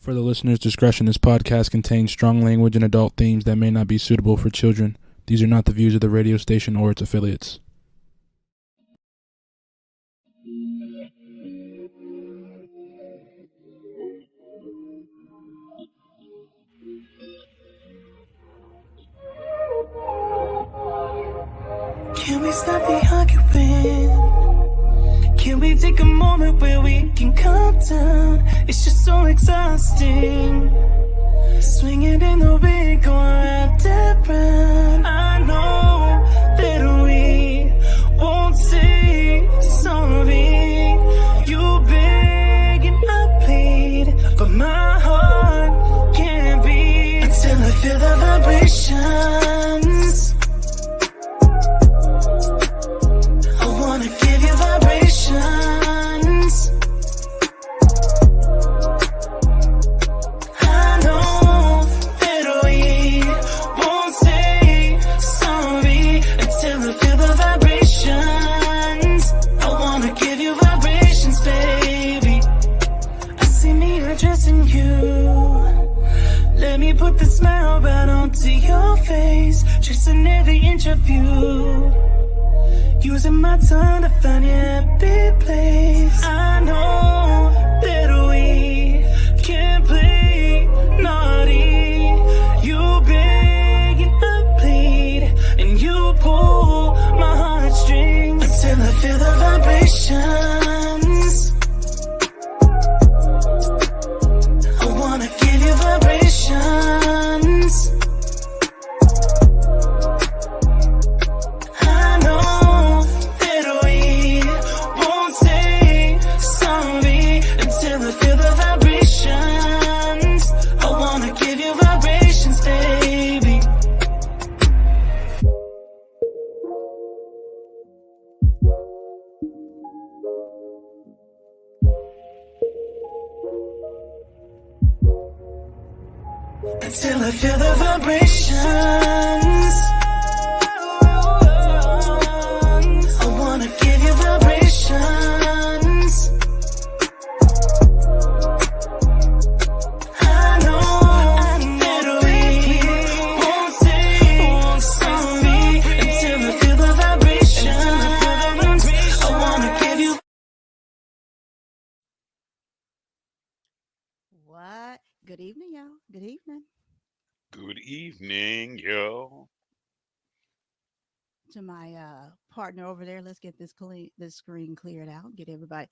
For the listener's discretion, this podcast contains strong language and adult themes that may not be suitable for children. These are not the views of the radio station or its affiliates. Can we stop the arguing? Can we take a moment where we can calm down? It's just so exhausting. Swinging in the wind, going round and round. I know that we won't say sorry. You beg and I plead, but my heart can't beat until I feel the vibrations. I wanna give you vibrations. I know that we won't say sorry until I feel the vibrations. I wanna give you vibrations, baby. I see me addressing you. Let me put the smile right onto your face, tracing every inch of you. Using my tongue to find your happy place. I know that we can't play naughty. You beg and I plead, and you pull my heartstrings until I feel the vibrations. I wanna give you vibrations. Until I feel the vibrations. I wanna give you vibrations. I know that we won't say sorry until I feel the vibrations. I wanna give you. What? Good evening, y'all. Good evening. Good evening, yo. To my partner over there, let's get this screen cleared out. Get everybody.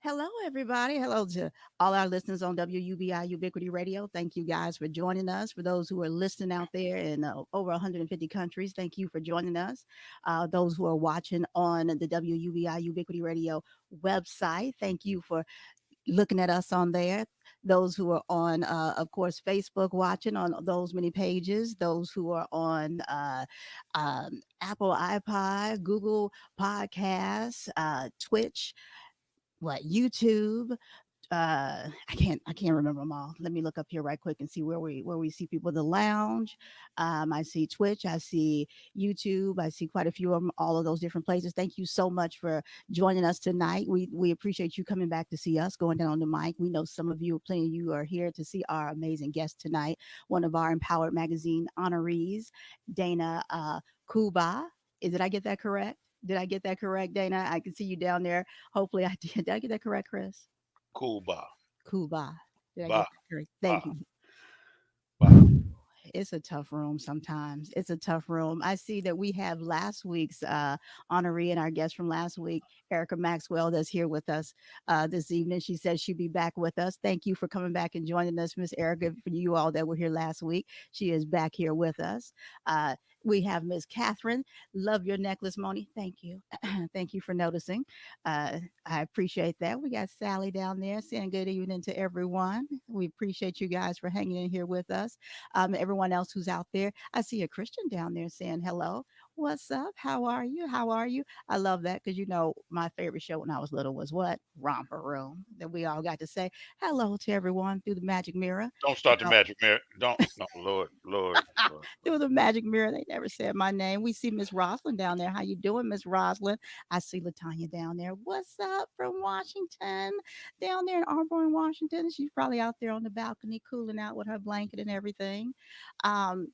Hello, everybody. Hello to all our listeners on WUBI Ubiquity Radio. Thank you guys for joining us. For those who are listening out there in over 150 countries, thank you for joining us. Those who are watching on the WUBI Ubiquity Radio website, thank you for looking at us on there. Those who are on, of course, Facebook watching on those many pages. Those who are on Apple iPod, Google Podcasts, Twitch, YouTube. I can't remember them all. Let me look up here right quick and see where we see people. The lounge, I see Twitch, I see YouTube, I see quite a few of them, all of those different places. Thank you so much for joining us tonight. We appreciate you coming back to see us, going down on the mic. We know some of you, plenty of you are here to see our amazing guest tonight, one of our Empowered Magazine honorees, Dana Coolbaugh. Did I get that correct? Did I get that correct, Dana? I can see you down there. Hopefully I did. Did I get that correct, Chris? Coolbaugh. Coolbaugh. Did I get Bah. that correct? Thank Bah. you. Bah. It's a tough room sometimes. It's a tough room. I see that we have last week's honoree and our guest from last week, Erica Maxwell, that's here with us this evening. She says she'll be back with us. Thank you for coming back and joining us, Miss Erica. For you all that were here last week, she is back here with us. We have Miss Catherine. Love your necklace, Moni. Thank you. Thank you for noticing. I appreciate that. We got Sally down there saying good evening to everyone. We appreciate you guys for hanging in here with us. Everyone else who's out there. I see a Christian down there saying hello. What's up? How are you? How are you? I love that because my favorite show when I was little was what? Romper Room. That we all got to say hello to everyone through the magic mirror. Don't You start the know, magic mirror. Don't. No, Lord, Lord, Lord. through the magic mirror. They never said my name. We see Miss Roslyn down there. How you doing, Miss Roslyn? I see Latanya down there. What's up from Washington? Down there in Auburn, Washington. She's probably out there on the balcony cooling out with her blanket and everything. I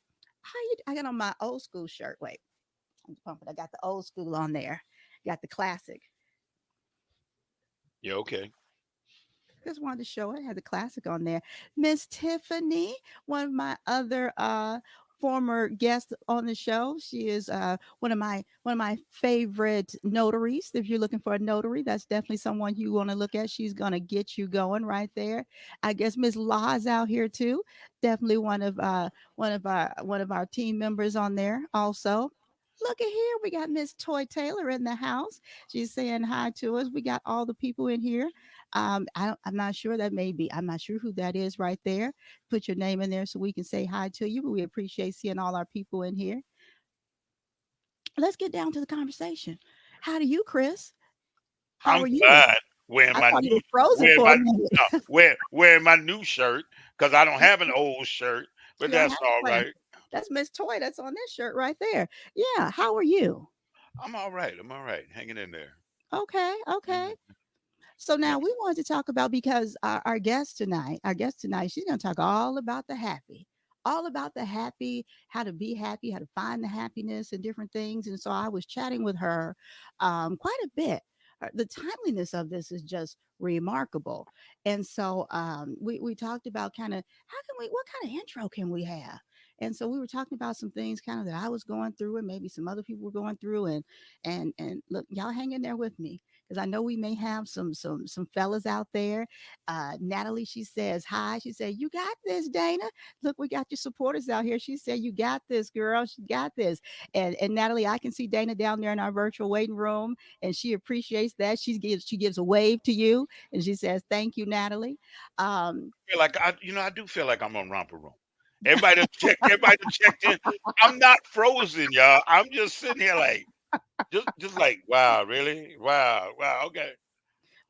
got on my old school shirt. Wait, I'm pumping. I got the old school on there. Got the classic. Yeah, okay. Just wanted to show it. Had the classic on there. Miss Tiffany, one of my other former guests on the show. She is one of my favorite notaries. If you're looking for a notary, that's definitely someone you want to look at. She's gonna get you going right there. I guess Miss Law's out here too. Definitely one of our team members on there also. Look at here, we got Miss Toy Taylor in the house. She's saying hi to us. We got all the people in here. I'm not sure that may be. I'm not sure who that is right there. Put your name in there so we can say hi to you. But we appreciate seeing all our people in here. Let's get down to the conversation. How do you, Chris? How I'm are you? fine wearing I my thought you new were frozen wearing for a my minute. wearing my new shirt because I don't have an old shirt, but You don't that's have a all class. right. That's Miss Toy. That's on this shirt right there. Yeah. How are you? I'm all right. I'm all right. Hanging in there. Okay. Okay. Mhm. So Yeah. now we wanted to talk about because our guest tonight, she's going to talk all about the happy, how to be happy, how to find the happiness and different things. And so I was chatting with her quite a bit. The timeliness of this is just remarkable. And so we talked about kind of what kind of intro can we have? And so we were talking about some things kind of that I was going through and maybe some other people were going through and look, y'all hang in there with me because I know we may have some fellas out there. Natalie, she says hi. She said, "You got this, Dana. Look, we got your supporters out here." She said, "You got this, girl. She got this." And Natalie, I can see Dana down there in our virtual waiting room, and she appreciates that. She gives a wave to you, and she says, "Thank you, Natalie." Um, Feel like I do feel like I'm on romper room. Everybody that checked in. I'm not frozen, y'all. I'm just sitting here like just like wow, really? Wow, wow, okay.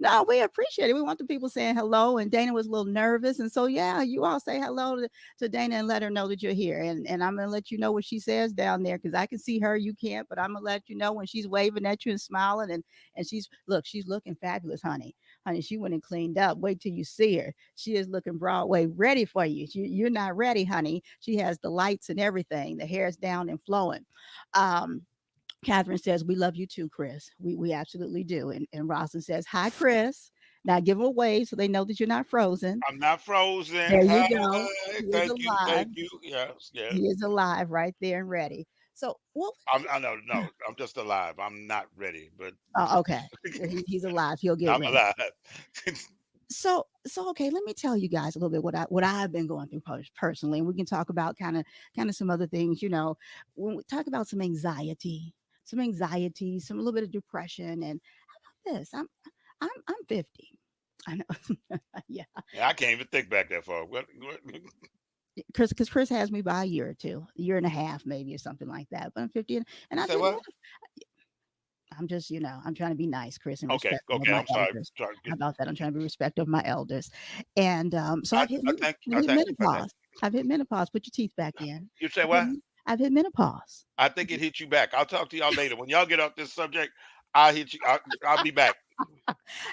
No, we appreciate it. We want the people saying hello. And Dana was a little nervous. And so, yeah, you all say hello to Dana and let her know that you're here. And I'm going to let you know what she says down there because I can see her. You can't, but I'm going to let you know when she's waving at you and smiling. And she's looking fabulous, honey. Honey, she went and cleaned up. Wait till you see her. She is looking Broadway ready for you. You're not ready, honey. She has the lights and everything. The hair is down and flowing. Um, Catherine says, "We love you too, Chris. We absolutely do." And Rosalind says, "Hi, Chris." Now give them a wave so they know that you're not frozen. I'm not frozen. There you Hi, go. He is thank you, alive. thank you. Yes, yes. He is alive right there and ready. So what I'm I know, no, I'm just alive. I'm not ready, but okay. Well, he's alive. He'll get I'm ready. alive. So okay, let me tell you guys a little bit what I've been going through personally, and we can talk about kind of some other things. When we talk about some anxiety, some a little bit of depression, and how about this? I'm 50. I know. Yeah, Yeah, I can't even think back that far. What because Chris has me by a year or two, a year and a half, maybe or something like that. But I'm 50, and you I've say hit. what? I'm just, I'm trying to be nice, Chris, and Okay, respectful of okay, my I'm sorry. elders. Sorry. How about that? I'm trying to be respectful of my elders, and so I, I thank I've I hit thank you for that. menopause. I've hit menopause. Put your teeth back in. You say I've hit, what? I've hit menopause. I think it hit you back. I'll talk to y'all later. When y'all get off this subject, I'll hit you. I'll be back.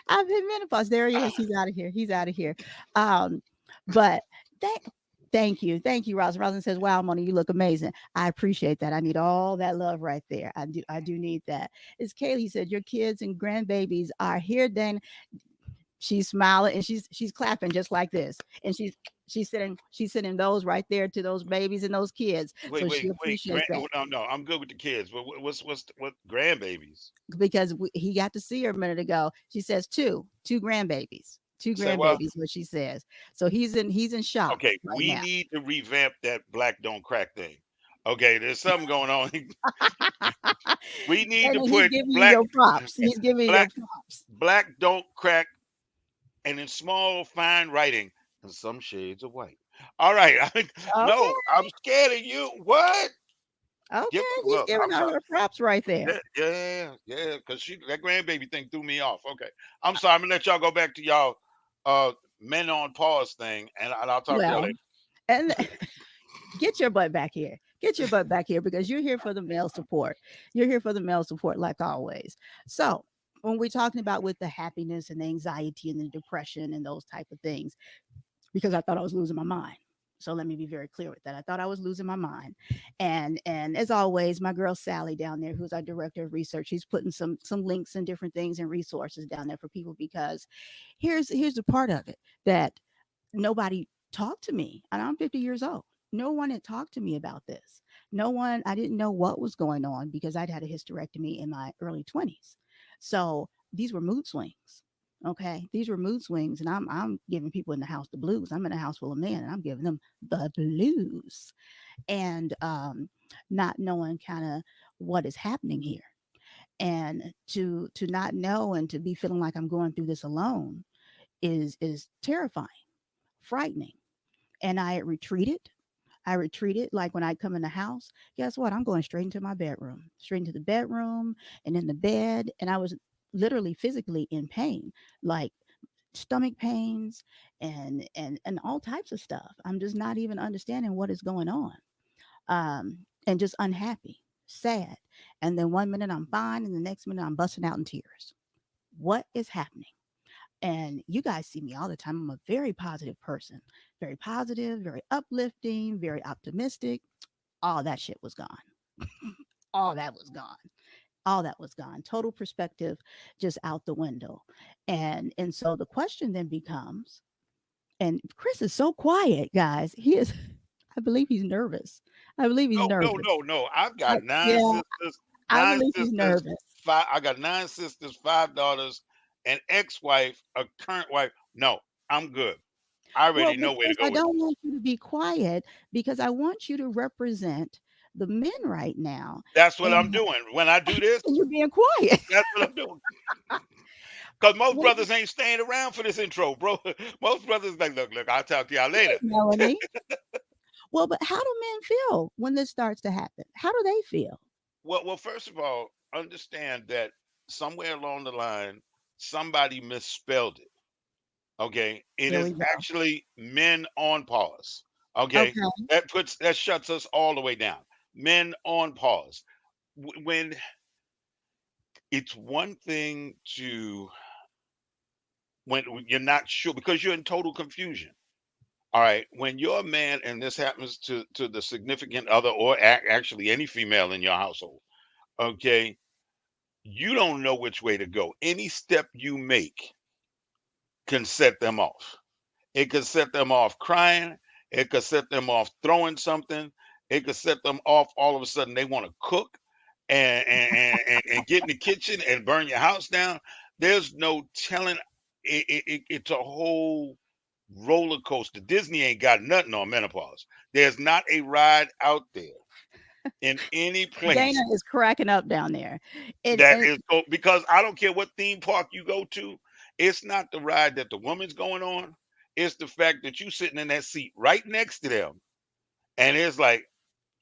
I've hit menopause. There he is. He's out of here. He's out of here. Um, but thank thank you, Rosin. Rosin says, "Wow, Mona, you look amazing." I appreciate that. I need all that love right there. I do need that. It's Kaylee said, "Your kids and grandbabies are here, Dana." She's smiling and she's clapping just like this, and she's sending those right there to those babies and those kids. Wait, So wait, she wait. appreciates that No, no, I'm good with the kids. But what grandbabies? because he got to see her a minute ago. She says two grandbabies, two Say what? grandbabies. What she says. So he's in shock Okay, right we now. need to revamp that black don't crack thing. Okay, there's something going on. We need And to then he's put giving you your props. He's giving you your black props. black don't crack and in small fine writing and some shades of white. All right. Okay. No, I'm scared of you. What? Okay, Give he's look, giving I'm out sorry. her props right there. Yeah, because she that grandbaby thing threw me off. Okay. I'm sorry, I'm gonna let y'all go back to y'all uh men on pause thing, and I'll talk to y'all Well, later. and get your butt back here. Get your butt back here because you're here for the male support. You're here for the male support, like always. So, when we're talking about with the happiness and the anxiety and the depression and those type of things, because I thought I was losing my mind. So let me be very clear with that. I thought I was losing my mind. And as always, my girl Sally down there, who's our director of research, she's putting some links and different things and resources down there for people because here's the part of it that nobody talked to me. And I'm 50 years old. No one had talked to me about this. No one, I didn't know what was going on because I'd had a hysterectomy in my early 20s. So these were mood swings. Okay. These were mood swings. And I'm giving people in the house the blues. I'm in a house full of men and I'm giving them the blues. And not knowing kind of what is happening here. And to not know and to be feeling like I'm going through this alone is terrifying, frightening. And I retreated. I retreated. Like when I come in the house, guess what? I'm going straight into my bedroom, straight into the bedroom and in the bed. And I was literally physically in pain, like stomach pains and all types of stuff. I'm just not even understanding what is going on. And just unhappy, sad. And then one minute I'm fine, and the next minute I'm busting out in tears. What is happening? And you guys see me all the time. I'm a very positive person, very positive, very uplifting, very optimistic. All that shit was gone. All that was gone. All that was gone. Total perspective just out the window. And so the question then becomes, and Chris is so quiet, guys. He is I believe he's nervous. I believe he's No, no, nervous. no, no. I've got nine Yeah, sisters, I nine believe he's sisters, nervous. five. I got nine sisters, five daughters, an ex-wife, a current wife. No, I'm good. I Well, already but know where to Chris, go I with don't this. want you to be quiet because I want you to represent the men right now. That's what And I'm doing. When I do this, you're being quiet. that's what I'm doing. Because most Wait, brothers ain't staying around for this intro, bro. Most brothers like, look, I'll talk to y'all later. wait, Melanie. Well, but how do men feel when this starts to happen? How do they feel? Well, first of all, understand that somewhere along the line, somebody misspelled it. Okay, it Here is we go. actually men on pause. Okay, Okay. that shuts us all the way down. Men on pause. When it's one thing to when you're not sure because you're in total confusion. All right, when you're a man and this happens to the significant other or actually any female in your household, okay, you don't know which way to go. Any step you make can set them off. It could set them off crying. It could set them off throwing something. It could set them off all of a sudden they want to cook and get in the kitchen and burn your house down. There's no telling. It's a whole roller coaster. Disney ain't got nothing on menopause. There's not a ride out there in any Dana place is cracking up down there. that And is because I don't care what theme park you go to, it's not the ride that the woman's going on. It's the fact that you sitting in that seat right next to them, and it's like,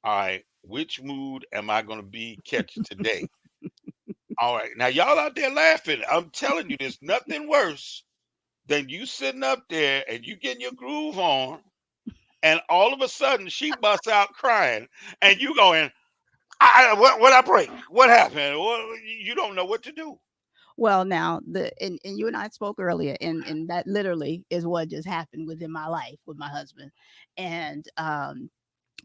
all right, which mood am I going to be catching today? All right, now y'all out there laughing. I'm telling you, there's nothing worse than you sitting up there and you getting your groove on, and all of a sudden she busts out crying, and you going, what I break? What happened? You don't know what to do. well, now and you and I spoke earlier, and that literally is what just happened within my life with my husband. And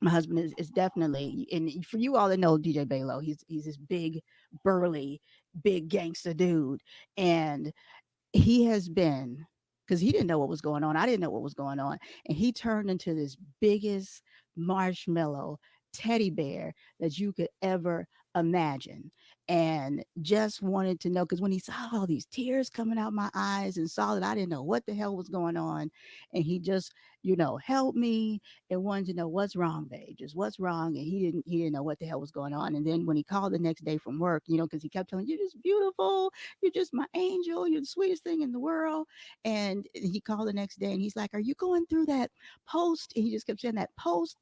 my husband is definitely, and for you all that know DJ Balo, he's this big, burly, big gangster dude, and he has been, because he didn't know what was going on. I didn't know what was going on, and he turned into this biggest marshmallow teddy bear that you could ever imagine, and just wanted to know because when he saw all these tears coming out my eyes and saw that I didn't know what the hell was going on, and he just helped me and wanted to know what's wrong, babe, just what's wrong. And he didn't know what the hell was going on. And then when he called the next day from work, because he kept telling, you're just beautiful, you're just my angel, you're the sweetest thing in the world. And he called the next day and he's like, are you going through that post? And he just kept saying that post.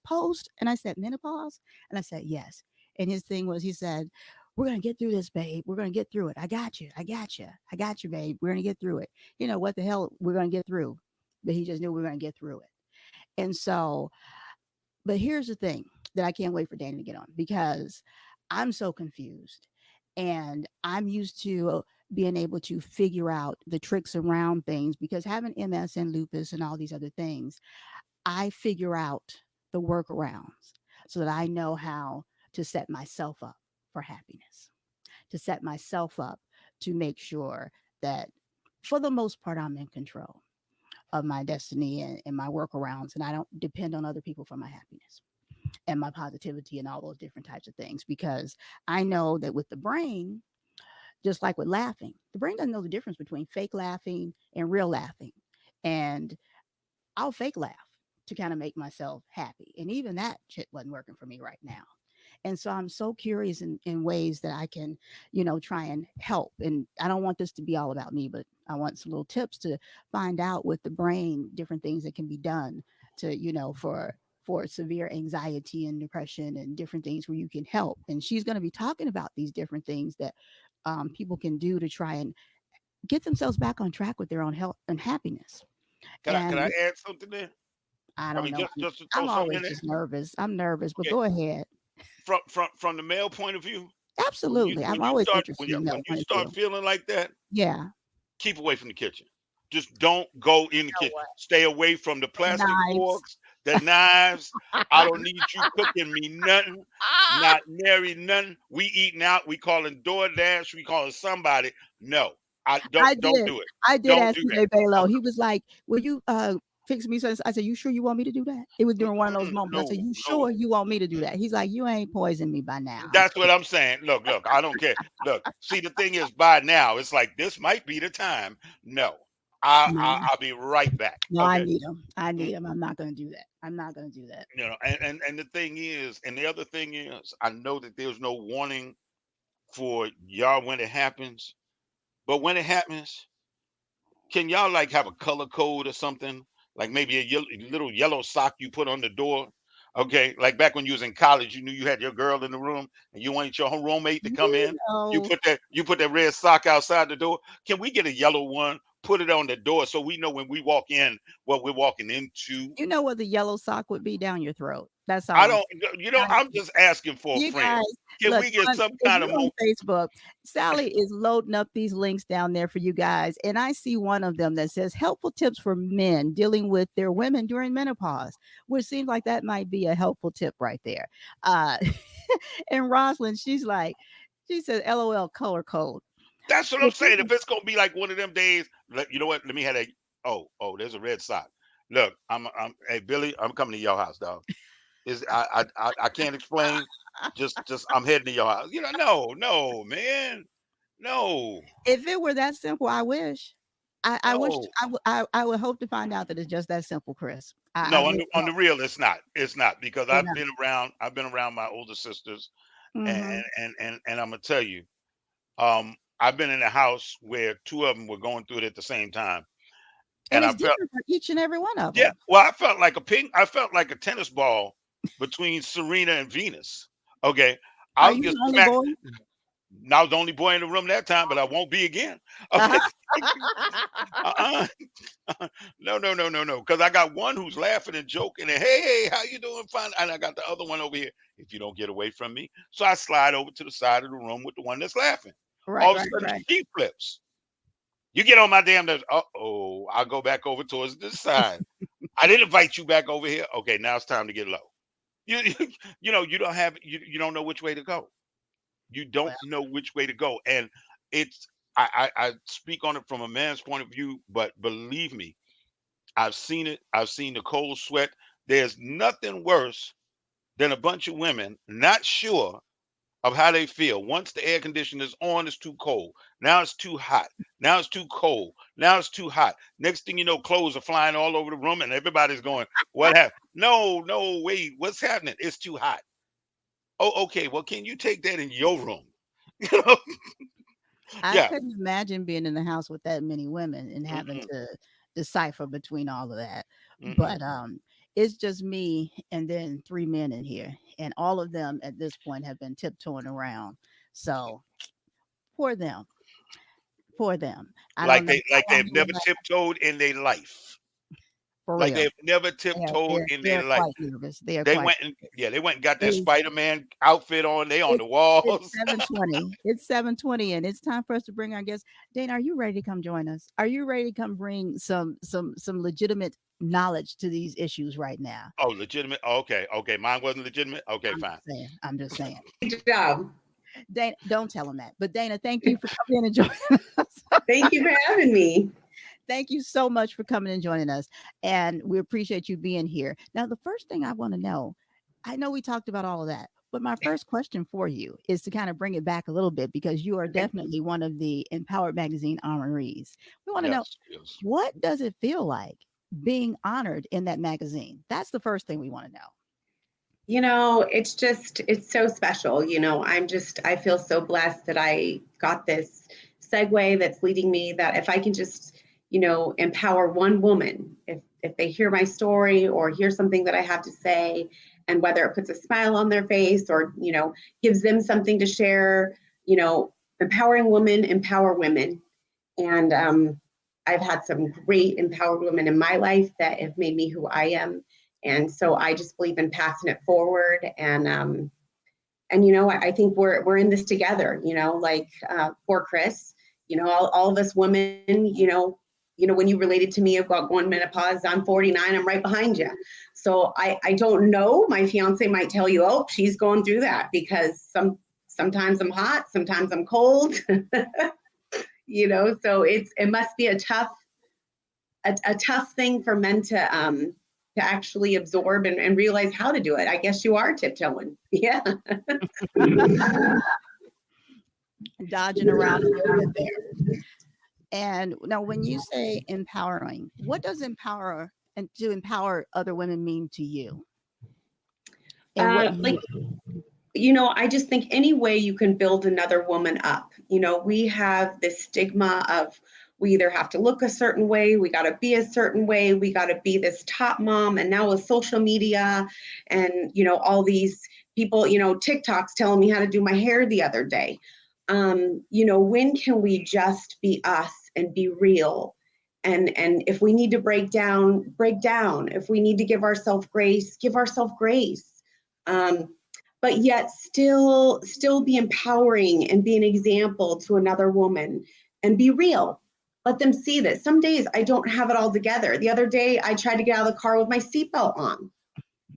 And I said, menopause. And I said, yes. And his thing was, he said, "We're gonna get through this, babe. We're gonna get through it. I got you. I got you. I got you, babe. We're gonna get through it." You know what the hell we're gonna get through, but he just knew we were gonna get through it. And so, but here's the thing that I can't wait for Danny to get on, because I'm so confused, and I'm used to being able to figure out the tricks around things, because having MS and lupus and all these other things, I figure out the workarounds so that I know how to set myself up for happiness, to set myself up to make sure that for the most part I'm in control of my destiny and my workarounds, and I don't depend on other people for my happiness and my positivity and all those different types of things. Because I know that with the brain, just like with laughing, the brain doesn't know the difference between fake laughing and real laughing. And I'll fake laugh to kind of make myself happy. And even that shit wasn't working for me right now. And so I'm so curious in ways that I can, try and help. And I don't want this to be all about me, but I want some little tips to find out with the brain, different things that can be done to, for severe anxiety and depression and different things where you can help. And she's going to be talking about these different things that people can do to try and get themselves back on track with their own health and happiness. Can I And add something there? I I don't mean, know. just to throw I'm something always in there. just nervous. I'm nervous, but Okay, go ahead. from the male point of view, Absolutely. I'm when you always start interested in when that you point of start view. feeling like that, Yeah. keep away from the kitchen. Just don't go in the You know kitchen. what? Stay away from the plastic Knives. forks, the knives. I don't need you cooking me nothing, not nary nothing. We eating out. We calling DoorDash. We calling somebody. No, I I don't did. do it. I did Don't ask do that. CJ Balo. Okay. He was like, "Will you fix me something?" I said, "You sure you want me to do that?" It was during one of those moments. I said, No, "You no. sure you want me to do that?" He's like, "You ain't poisoned me by now." I'm That's what I'm saying. Look, I don't care. Look, see, the thing is, by now, it's like this might be the time. No, no, I'll be right back. no, I Okay. need him. I Mm, need him. I'm not gonna do that. I'm not gonna do that. and the thing is, and the other thing is, I know that there's no warning for y'all when it happens, but when it happens, can y'all like have a color code or something? Like maybe a little yellow sock you put on the door. Okay, like back when you was in college, you knew you had your girl in the room and you wanted your roommate to come You in. know, You put that red sock outside the door. Can we get a yellow one? Put it on the door so we know when we walk in what we're walking into. you know what the yellow sock would be down your throat. That's I all I'm don't, I'm just asking for a You friend. guys, Can look, we get some if kind of you're on Facebook, Sally is loading up these links down there for you guys. And I see one of them that says helpful tips for men dealing with their women during menopause, which seems like that might be a helpful tip right there. Uh, and Rosalind, she said, LOL color code. That's what I'm If saying. people, If it's gonna be like one of them days, you know what? Let me have a. There's a red sock. Look, hey Billy, I'm coming to your house, dog. Is I can't explain. Just I'm heading to your house. No, man, no, if it were that simple, I wish. I wish no, I would hope to find out that it's just that simple, Chris. I no. On really the real, it's not. It's not because you know. I've been around my older sisters, and Hmm. I'm gonna tell you, I've been in a house where two of them were going through it at the same time, And and I it's felt. different for each and every one of Yeah, them. well, I felt like a ping. I felt like a tennis ball between Serena and Venus. Okay, Are I'll you get the only smacked. boy? And I was the only boy in the room that time, but I won't be again. Okay, uh-uh. No, no, no, no, no. Because I got one who's laughing and joking and hey, how you doing? Fine. And I got the other one over here. If you don't get away from me, so I slide over to the side of the room with the one that's laughing. Right, All of a right, sudden, right. she flips. You get on my damn nerves. Uh-oh. I go back over towards this side. I didn't invite you back over here. Okay, now it's time to get low. You don't have you don't know which way to go. You don't Well, know which way to go, and it's I speak on it from a man's point of view, but believe me, I've seen it. I've seen the cold sweat. There's nothing worse than a bunch of women not sure of how they feel. Once the air conditioner is on, it's too cold. Now it's too hot. Now it's too cold. Now it's too hot. Next thing you know, clothes are flying all over the room and everybody's going, what happened? No, no, wait, what's happening? It's too hot. Oh, okay. Well, can you take that in your room? You know? I Yeah. couldn't imagine being in the house with that many women and having Mm-mm, to decipher between all of that. mm-mm. But it's just me and then 3 men in here, and all of them at this point have been tiptoeing around. So poor them, poor them. I don't know Like how long they've they're never gonna- tiptoed in their life. for Like real. they've never They are, tiptoed in they their are life. quite nervous. They are They quite went and nervous. yeah, they went and got It that is Spider-Man outfit on. They on the it's walls. 7:20. It's 7:20, and it's time for us to bring our guests. Dana, are you ready to come join us? Are you ready to come bring some legitimate knowledge to these issues right now? Oh, legitimate. Okay, okay. Mine wasn't legitimate. Okay, I'm fine. just saying. I'm just saying. Good job. Dana, don't tell them that. But Dana, thank you for coming in and joining us. Thank you for having me. Thank you so much for coming and joining us. And we appreciate you being here. Now, the first thing I want to know, I know we talked about all of that, but my first question for you is to kind of bring it back a little bit because you are definitely one of the Empowered Magazine honorees. We want to know, Yes, yes. what does it feel like being honored in that magazine? That's the first thing we want to know. It's so special. I feel so blessed that I got this segue that's leading me, that if I can just, empower one woman, if they hear my story or hear something that I have to say, and whether it puts a smile on their face or, gives them something to share, empowering women, empower women. And I've had some great empowered women in my life that have made me who I am. And so I just believe in passing it forward. And I think we're in this together, for Chris, all of us women, when you related to me about going menopause, I'm 49, I'm right behind you. So I don't know, my fiance might tell you, oh, she's going through that, because sometimes I'm hot, sometimes I'm cold, so it must be a tough thing for men to actually absorb and realize how to do it. I guess you are tiptoeing. Yeah. Dodging around a little bit there. And now, when you say empowering, what does empower and to empower other women mean to you? And I just think any way you can build another woman up. We have this stigma of, we either have to look a certain way, we got to be a certain way, we got to be this top mom. And now with social media and, all these people, TikTok's telling me how to do my hair the other day. When can we just be us and be real? And if we need to break down, break down. If we need to give ourselves grace, give ourselves grace. But yet still be empowering and be an example to another woman and be real. Let them see that some days I don't have it all together. The other day I tried to get out of the car with my seatbelt on.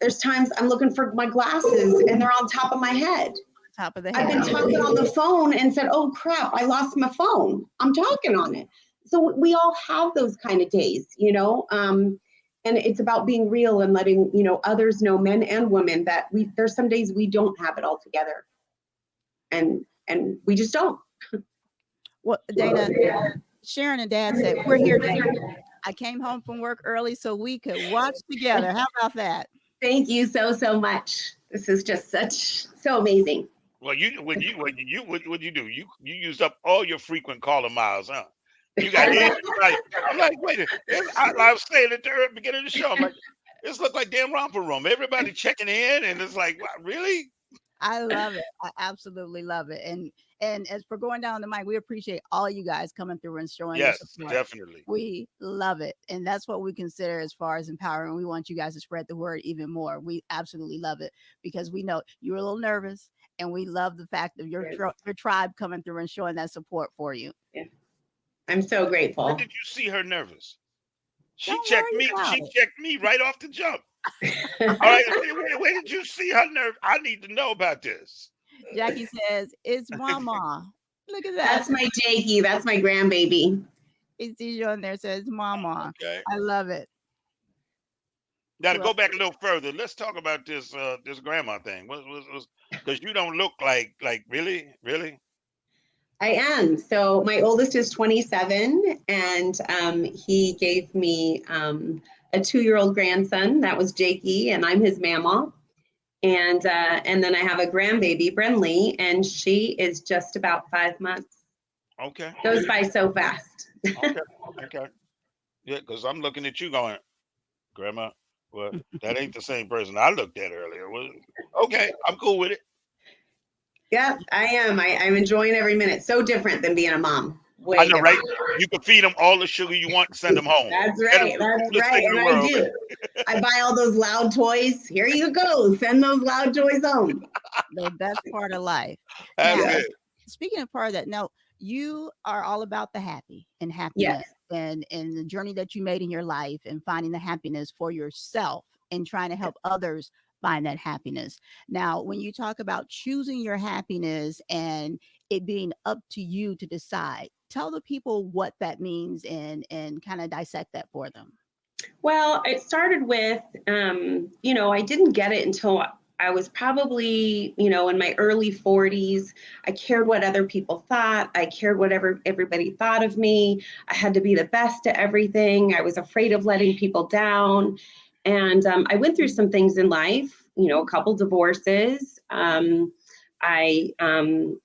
There's times I'm looking for my glasses and they're on top of my head. top of the I've head. been talking on the phone and said, oh crap, I lost my phone. I'm talking on it. So we all have those kind of days, and it's about being real and letting, others know, men and women, that there's some days we don't have it all together. And we just don't. Well, Dana, Sharon and Dad said, we're here together. I came home from work early so we could watch together. How about that? Thank you so much. This is just so amazing. Well, what you do? You used up all your frequent caller miles, huh? You got like, I'm like, wait a minute. I was saying at the beginning of the show, I'm like, this looks like damn romper room. Everybody checking in, and it's like, what, really? I love it. I absolutely love it. And as for going down the mic, we appreciate all you guys coming through and showing your Yes, support. definitely. We love it. And that's what we consider as far as empowering. We want you guys to spread the word even more. We absolutely love it because we know you're a little nervous, and we love the fact of your tribe coming through and showing that support for you. Yeah. I'm so grateful. When did you see her nervous? She Don't checked worry me. about She it. checked me right off the jump. All right, where did you see her nerve? I need to know about this. Jackie says, it's mama. Look at that. That's my Jakey. That's my grandbaby. He sees you on there, says mama. Okay. I love it. Now to Well- go back a little further, let's talk about this this grandma thing. Because you don't look like really. I am. So my oldest is 27, and he gave me a 2-year-old grandson. That was Jakey, and I'm his mama. And then I have a grandbaby, Brenly, and she is just about 5 months. Okay. Goes by so fast. Okay. Okay. Yeah, because I'm looking at you going, Grandma, Well, that ain't the same person I looked at earlier. Well, okay, I'm cool with it. Yeah, I am. I'm enjoying every minute. So different than being a mom. I Way know, right? different. You can feed them all the sugar you want and send them home. That's They're right. the That's coolest right. thing in And the I world. do. I buy all those loud toys. Here you go. Send those loud toys home. The best part of life. That's Now, it. speaking of part of that, now you are all about the happy and Yes. happiness and the journey that you made in your life and finding the happiness for yourself and trying to help others find that happiness. Now, when you talk about choosing your happiness and it being up to you to decide, tell the people what that means and kind of dissect that for them. Well, it started with, I didn't get it until I was probably, in my early 40s. I cared what other people thought. I cared whatever everybody thought of me. I had to be the best at everything. I was afraid of letting people down. And I went through some things in life, a couple divorces. I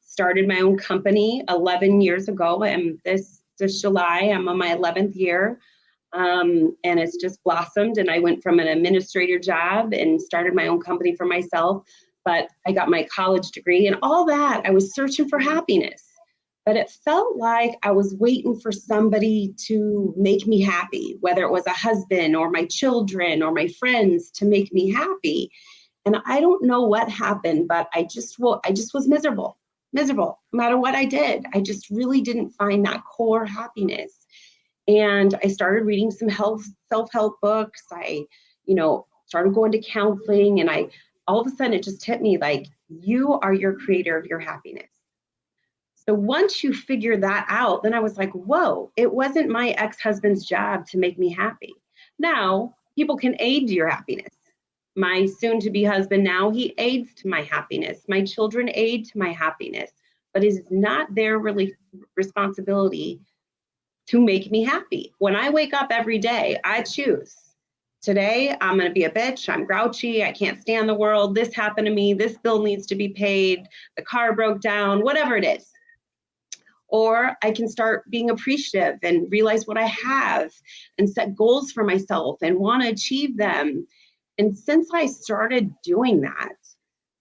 started my own company 11 years ago, and this July, I'm on my 11th year. And it's just blossomed. And I went from an administrator job and started my own company for myself. But I got my college degree and all that. I was searching for happiness, but it felt like I was waiting for somebody to make me happy, whether it was a husband or my children or my friends to make me happy. And I don't know what happened, but I just was miserable, no matter what I did. I just really didn't find that core happiness. And I started reading some self-help books. I, started going to counseling, and all of a sudden it just hit me like, you are your creator of your happiness. So once you figure that out, then I was like, whoa, it wasn't my ex-husband's job to make me happy. Now people can aid to your happiness. My soon-to-be husband now, he aids to my happiness. My children aid to my happiness, but it is not their really responsibility to make me happy. When I wake up every day, I choose. Today, I'm going to be a bitch. I'm grouchy. I can't stand the world. This happened to me. This bill needs to be paid. The car broke down, whatever it is. Or I can start being appreciative and realize what I have and set goals for myself and want to achieve them. And since I started doing that,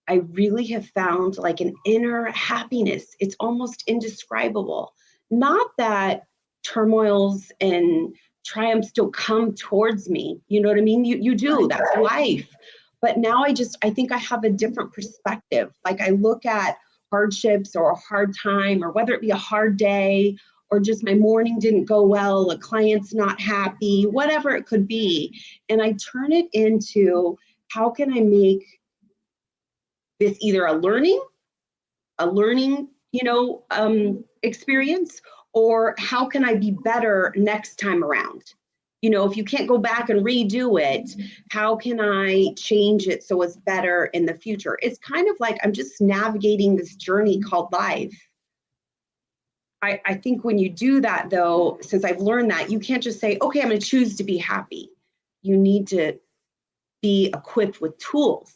I really have found like an inner happiness. It's almost indescribable. Not that turmoils and triumphs don't come towards me. You know what I mean? You do, that's life. But now I think I have a different perspective. Like I look at hardships or a hard time, or whether it be a hard day, or just my morning didn't go well, a client's not happy, whatever it could be. And I turn it into, how can I make this either a learning, experience, or how can I be better next time around? If you can't go back and redo it, how can I change it so it's better in the future? It's kind of like I'm just navigating this journey called life. I think when you do that, though, since I've learned that, you can't just say, okay, I'm going to choose to be happy. You need to be equipped with tools.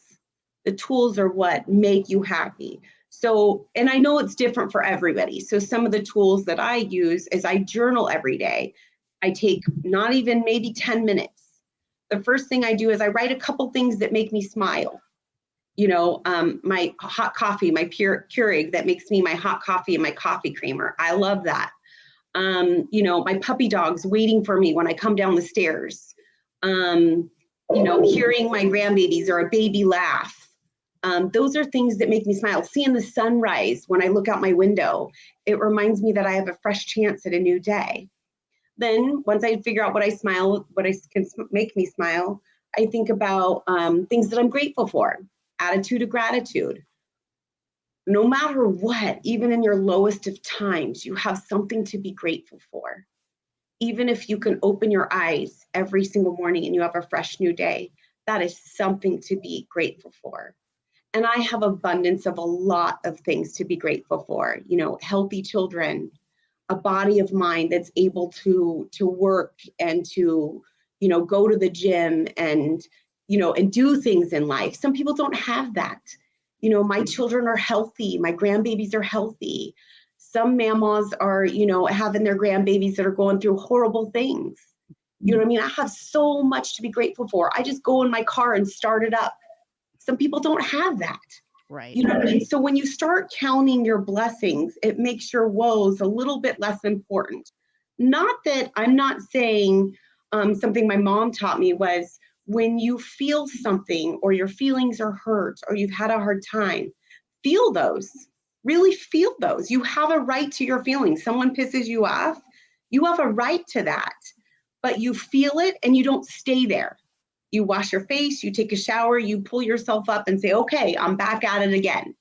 The tools are what make you happy. So, and I know it's different for everybody. So some of the tools that I use is I journal every day. I take not even maybe 10 minutes. The first thing I do is I write a couple things that make me smile. My hot coffee, my Keurig that makes me my hot coffee and my coffee creamer. I love that. My puppy dog's waiting for me when I come down the stairs. Hearing my grandbabies or a baby laugh. Those are things that make me smile. Seeing the sunrise when I look out my window, it reminds me that I have a fresh chance at a new day. Then once I figure out what can make me smile, I think about things that I'm grateful for. Attitude of gratitude. No matter what, even in your lowest of times, you have something to be grateful for. Even if you can open your eyes every single morning and you have a fresh new day, that is something to be grateful for. And I have abundance of a lot of things to be grateful for. Healthy children, a body of mind that's able to work and to, go to the gym and do things in life. Some people don't have that. My children are healthy. My grandbabies are healthy. Some mammas are, having their grandbabies that are going through horrible things. You know what I mean? I have so much to be grateful for. I just go in my car and start it up. Some people don't have that. Right. You know what I mean? So when you start counting your blessings, it makes your woes a little bit less important. Not that I'm not saying something my mom taught me was when you feel something or your feelings are hurt or you've had a hard time, feel those. Really feel those. You have a right to your feelings. Someone pisses you off, you have a right to that. But you feel it and you don't stay there. You wash your face, you take a shower, you pull yourself up and say, okay, I'm back at it again.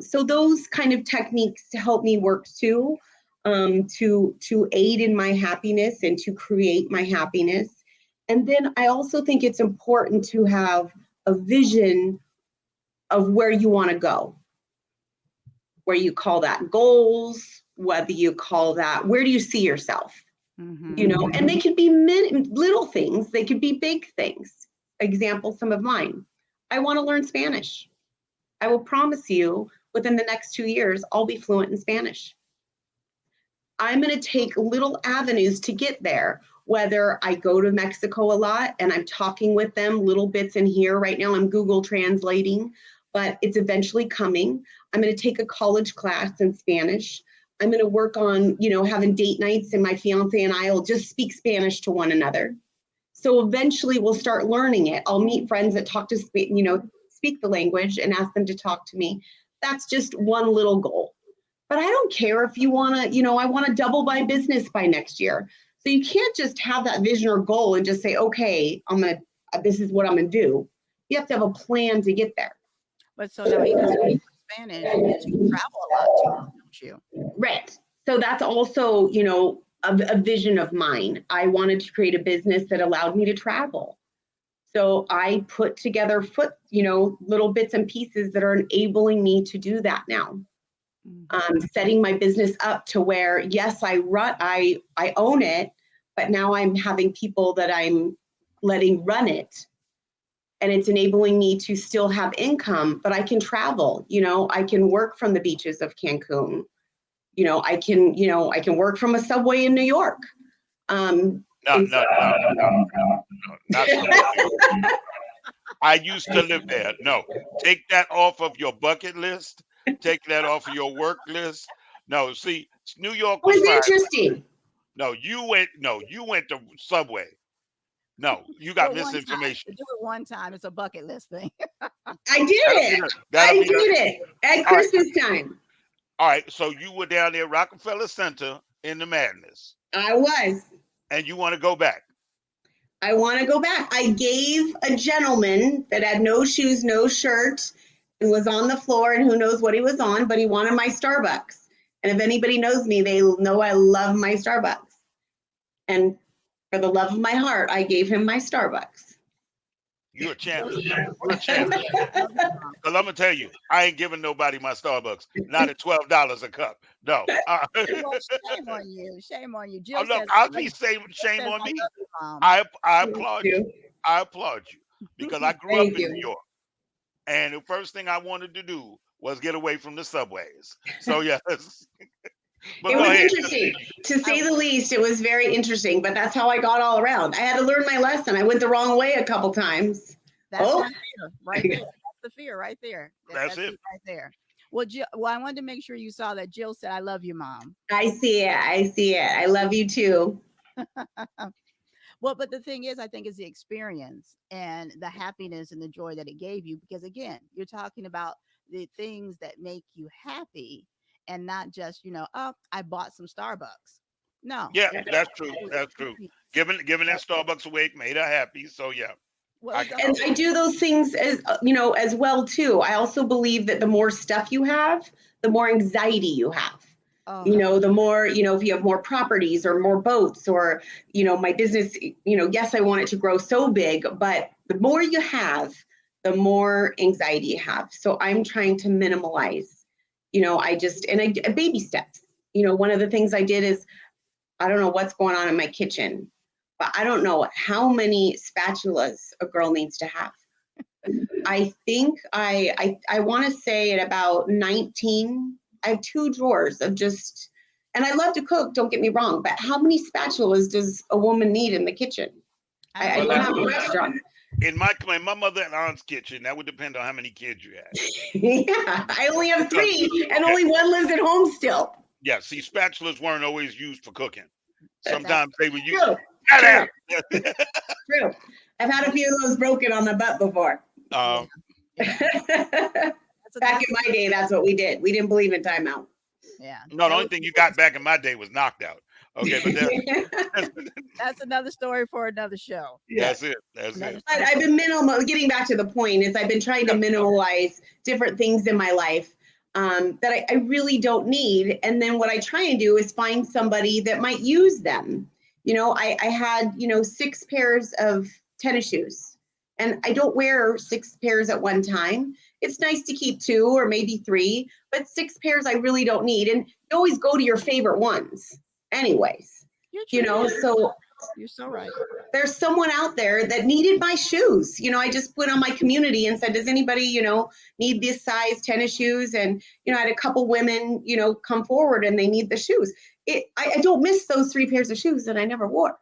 So those kind of techniques to help me work too, to aid in my happiness and to create my happiness. And then I also think it's important to have a vision of where you want to go, where you call that goals, whether you call that, where do you see yourself? You know, and they could be little things, they could be big things. Example, some of mine. I want to learn Spanish. I will promise you within the next 2 years, I'll be fluent in Spanish. I'm going to take little avenues to get there, whether I go to Mexico a lot and I'm talking with them, little bits in here. Right now I'm Google translating, but it's eventually coming. I'm going to take a college class in Spanish. I'm going to work on, you know, having date nights, and my fiance and I will just speak Spanish to one another. So eventually we'll start learning it. I'll meet friends that talk to, you know, speak the language and ask them to talk to me. That's just one little goal. But I don't care if you want to, you know, I want to double my business by next year. So you can't just have that vision or goal and just say, okay, this is what I'm going to do. You have to have a plan to get there. But so now even speaking Spanish, you travel a lot too, don't you? Right. So that's also, you know, a vision of mine. I wanted to create a business that allowed me to travel. So I put together little bits and pieces that are enabling me to do that now. Setting my business up to where, yes, I own it, but now I'm having people that I'm letting run it. And it's enabling me to still have income, but I can travel, you know, I can work from the beaches of Cancun. I can work from a subway in New York. No, not so. I used to live there. No, take that off of your bucket list. Take that off of your work list. No, see, New York was fine. Interesting. No, you went to Subway. No, you got misinformation. Do it one time. It's a bucket list thing. I did it. I did it at Christmas time. All right, so you were down there, Rockefeller Center, in the madness. I was. And you want to go back? I want to go back. I gave a gentleman that had no shoes, no shirt, and was on the floor, and who knows what he was on, but he wanted my Starbucks. And if anybody knows me, they know I love my Starbucks. And for the love of my heart, I gave him my Starbucks. You're a champion. You're a champion. Because I'm going to tell you, I ain't giving nobody my Starbucks. Not at $12 a cup. No. Well, shame on you. Shame on you. Jill says, I'll be saying shame on me. I applaud you. I applaud you. Because I grew up in New York. And the first thing I wanted to do was get away from the subways. So, yes. But it was interesting, to say the least. It was very interesting, but that's how I got all around. I had to learn my lesson. I went the wrong way a couple times. That's the fear right there. That's the fear right there. That's it right there. Well, Jill, I wanted to make sure you saw that Jill said, "I love you, Mom." I see it. I see it. I love you too. Well, but the thing is, I think is the experience and the happiness and the joy that it gave you. Because again, you're talking about the things that make you happy. And not just, oh, I bought some Starbucks. No. Yeah, that's true. That's true. Giving that Starbucks away made her happy. So yeah. Well, and I do those things as well too. I also believe that the more stuff you have, the more anxiety you have. The more, if you have more properties or more boats or, my business, yes, I want it to grow so big, but the more you have, the more anxiety you have. So I'm trying to minimalize. I baby steps. One of the things I did is, I don't know what's going on in my kitchen, but I don't know how many spatulas a girl needs to have. I think I want to say at about 19, I have 2 drawers of just, And I love to cook, don't get me wrong, but how many spatulas does a woman need in the kitchen? I Well, don't have a restaurant. in my mother and aunt's kitchen, that would depend on how many kids you had. Yeah, I only have 3 and only one lives at home still. Yeah, see, spatulas weren't always used for cooking. Sometimes they were used. True. True. I've had a few of those broken on the butt before. Yeah. Back in my day, that's what we did. We didn't believe in timeout. Yeah. No, the only thing you got back in my day was knocked out. Okay, but that's another story for another show. That's it. That's it. But I've been getting back to the point is I've been trying to minimalize different things in my life that I really don't need. And then what I try and do is find somebody that might use them. You know, I had, 6 pairs of tennis shoes, and I don't wear 6 pairs at one time. It's nice to keep 2 or maybe 3, but 6 pairs I really don't need. And you always go to your favorite ones anyways, so you're so right. There's someone out there that needed my shoes. I just put on my community and said, does anybody, need this size tennis shoes? And, I had a couple women, come forward and they need the shoes. I don't miss those 3 pairs of shoes that I never wore.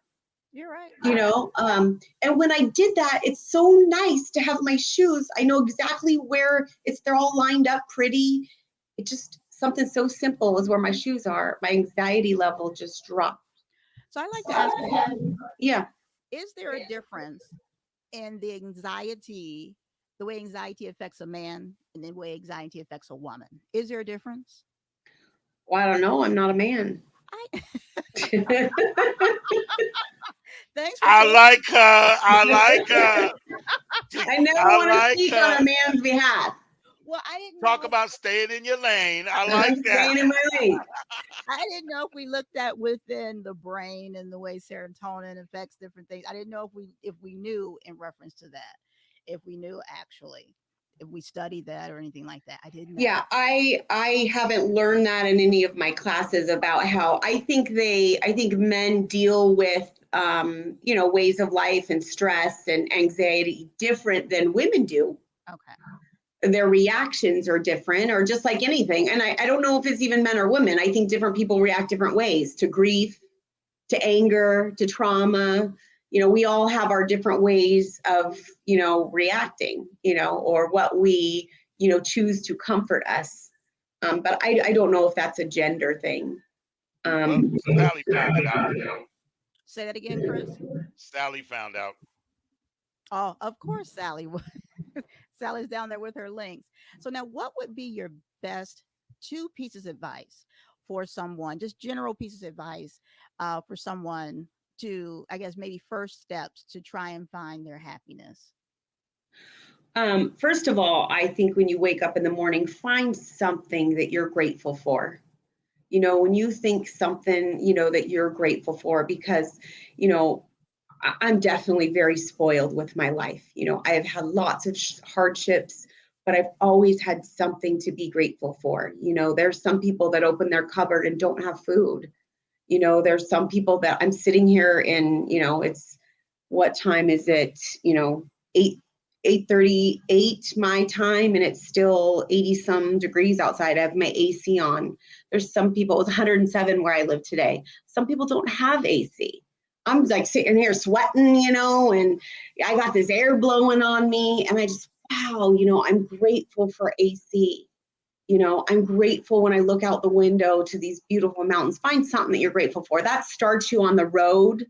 You're right. And when I did that, it's so nice to have my shoes. I know exactly where they're all lined up pretty. It just, something so simple as where my shoes are. My anxiety level just dropped. So I'd like to ask you, yeah, is there a difference in the way anxiety affects a man and the way anxiety affects a woman? Is there a difference? Well, I don't know. I'm not a man. Thanks. I like her. I never want to speak on a man's behalf. Well, I didn't talk about staying in your lane. I like that. Staying in my lane. I didn't know if we looked at within the brain and the way serotonin affects different things. I didn't know if we knew in reference to that, if we knew actually, if we studied that or anything like that. I didn't know. Yeah, I haven't learned that in any of my classes about how I think men deal with ways of life and stress and anxiety different than women do. Okay. Their reactions are different, or just like anything. And I don't know if it's even men or women. I think different people react different ways to grief, to anger, to trauma. We all have our different ways of, reacting, or what we, choose to comfort us. But I don't know if that's a gender thing. Sally found it out. Say that again, Chris. Sally found out. Oh, of course, Sally would. Sally's down there with her links. So now, what would be your best 2 pieces of advice for someone, just general pieces of advice for someone to, I guess, maybe first steps to try and find their happiness? First of all, I think when you wake up in the morning, find something that you're grateful for. When you think something, that you're grateful for, because, I'm definitely very spoiled with my life. I have had lots of hardships, but I've always had something to be grateful for. There's some people that open their cupboard and don't have food. There's some people that I'm sitting here and, it's, what time is it? 8:38 my time, and it's still 80 some degrees outside. I have my AC on. There's some people, it was 107 where I live today. Some people don't have AC. I'm like sitting here sweating, and I got this air blowing on me, and I just, wow, I'm grateful for AC. I'm grateful when I look out the window to these beautiful mountains. Find something that you're grateful for. That starts you on the road.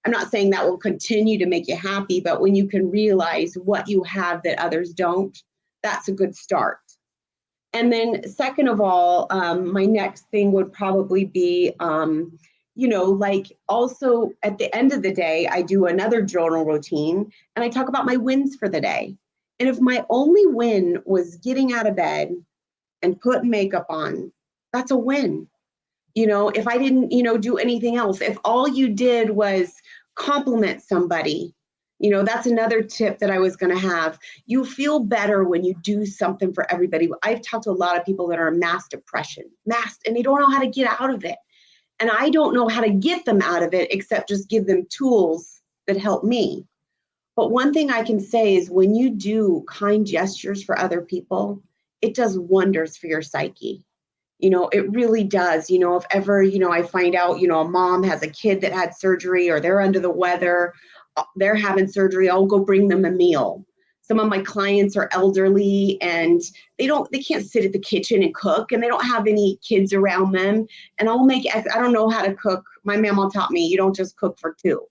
I'm not saying that will continue to make you happy, but when you can realize what you have that others don't, that's a good start. And then second of all, my next thing would probably be, also at the end of the day, I do another journal routine and I talk about my wins for the day. And if my only win was getting out of bed and putting makeup on, that's a win. If I didn't, do anything else, if all you did was compliment somebody, that's another tip that I was going to have. You feel better when you do something for everybody. I've talked to a lot of people that are in mass depression, and they don't know how to get out of it. And I don't know how to get them out of it except just give them tools that help me. But one thing I can say is when you do kind gestures for other people, it does wonders for your psyche. It really does. If ever, I find out, a mom has a kid that had surgery or they're under the weather, they're having surgery, I'll go bring them a meal. Some of my clients are elderly and they can't sit at the kitchen and cook, and they don't have any kids around them. And I don't know how to cook. My mama taught me, you don't just cook for two.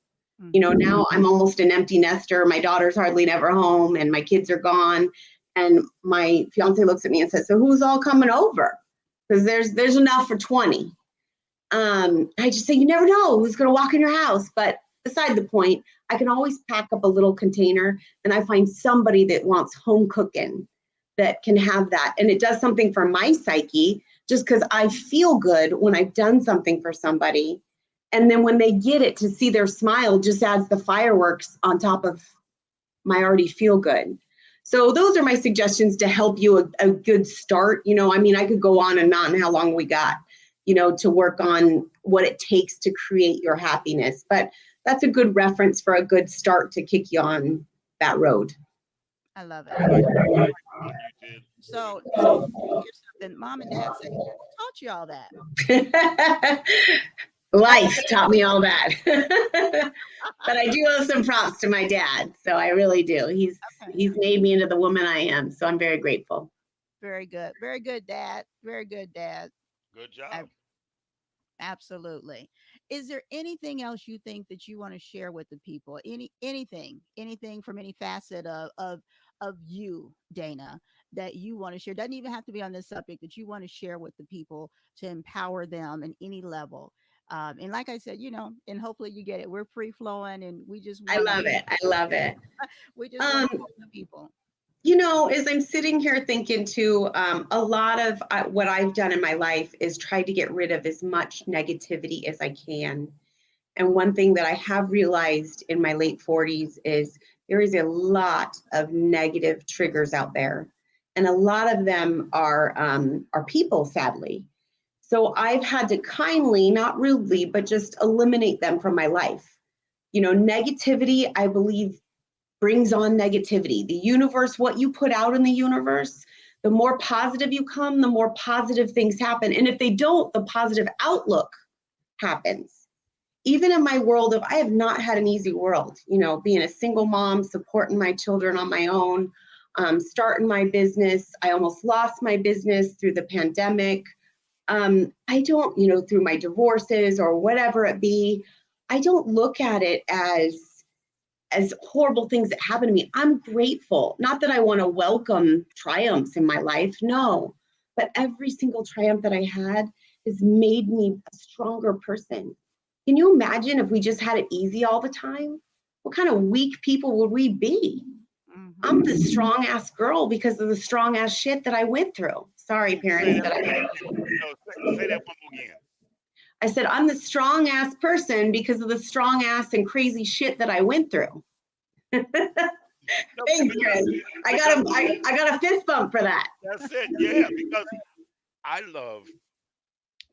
Now I'm almost an empty nester. My daughter's hardly never home and my kids are gone. And my fiance looks at me and says, so who's all coming over? Because there's enough for 20. I just say, you never know who's going to walk in your house. But beside the point, I can always pack up a little container and I find somebody that wants home cooking that can have that. And it does something for my psyche, just because I feel good when I've done something for somebody. And then when they get it, to see their smile just adds the fireworks on top of my already feel good. So those are my suggestions to help you a good start. I could go on and on how long we got, to work on what it takes to create your happiness. But that's a good reference for a good start to kick you on that road. I love it. So here's something. Mom and Dad say, who taught you all that? Life taught me all that. But I do owe some props to my dad. So I really do. He's made me into the woman I am. So I'm very grateful. Very good. Very good, Dad. Very good, Dad. Good job. Absolutely. Is there anything else you think that you want to share with the people? Anything from any facet of you, Dana, that you want to share? Doesn't even have to be on this subject, that you want to share with the people to empower them in any level. And like I said, and hopefully you get it. We're free flowing, and we just I love it. I love it. We just want to help the people. As I'm sitting here thinking too, a lot of what I've done in my life is try to get rid of as much negativity as I can. And one thing that I have realized in my late 40s is there is a lot of negative triggers out there. And a lot of them are people, sadly. So I've had to kindly, not rudely, but just eliminate them from my life. Negativity, I believe, brings on negativity. The universe, what you put out in the universe, the more positive you come, the more positive things happen. And if they don't, the positive outlook happens. Even in my world I have not had an easy world, being a single mom, supporting my children on my own, starting my business. I almost lost my business through the pandemic. I don't, through my divorces or whatever it be, I don't look at it as horrible things that happen to me. I'm grateful. Not that I want to welcome triumphs in my life, no, but every single triumph that I had has made me a stronger person. Can you imagine if we just had it easy all the time? What kind of weak people would we be? Mm-hmm. I'm the strong ass girl because of the strong ass shit that I went through. Sorry, parents, but say that one more again. I said, I'm the strong ass person because of the strong ass and crazy shit that I went through. Thanks, Chris. I got a fist bump for that. That's it. Yeah, because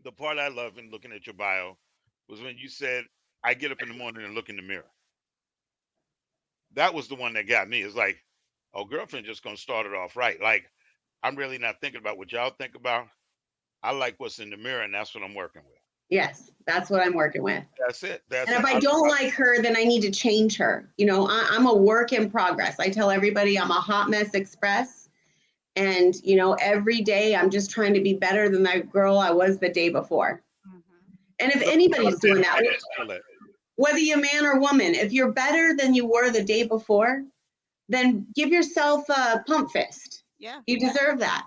the part I love in looking at your bio was when you said, I get up in the morning and look in the mirror. That was the one that got me. It's like, oh, girlfriend just gonna start it off right. Like, I'm really not thinking about what y'all think about. I like what's in the mirror, and that's what I'm working with. Yes, that's what I'm working with. That's it. And if I don't like her, then I need to change her. I'm a work in progress. I tell everybody I'm a hot mess express. And, every day I'm just trying to be better than that girl I was the day before. Mm-hmm. And if anybody's doing that, whether you're man or woman, if you're better than you were the day before, then give yourself a pump fist. Yeah. You deserve that.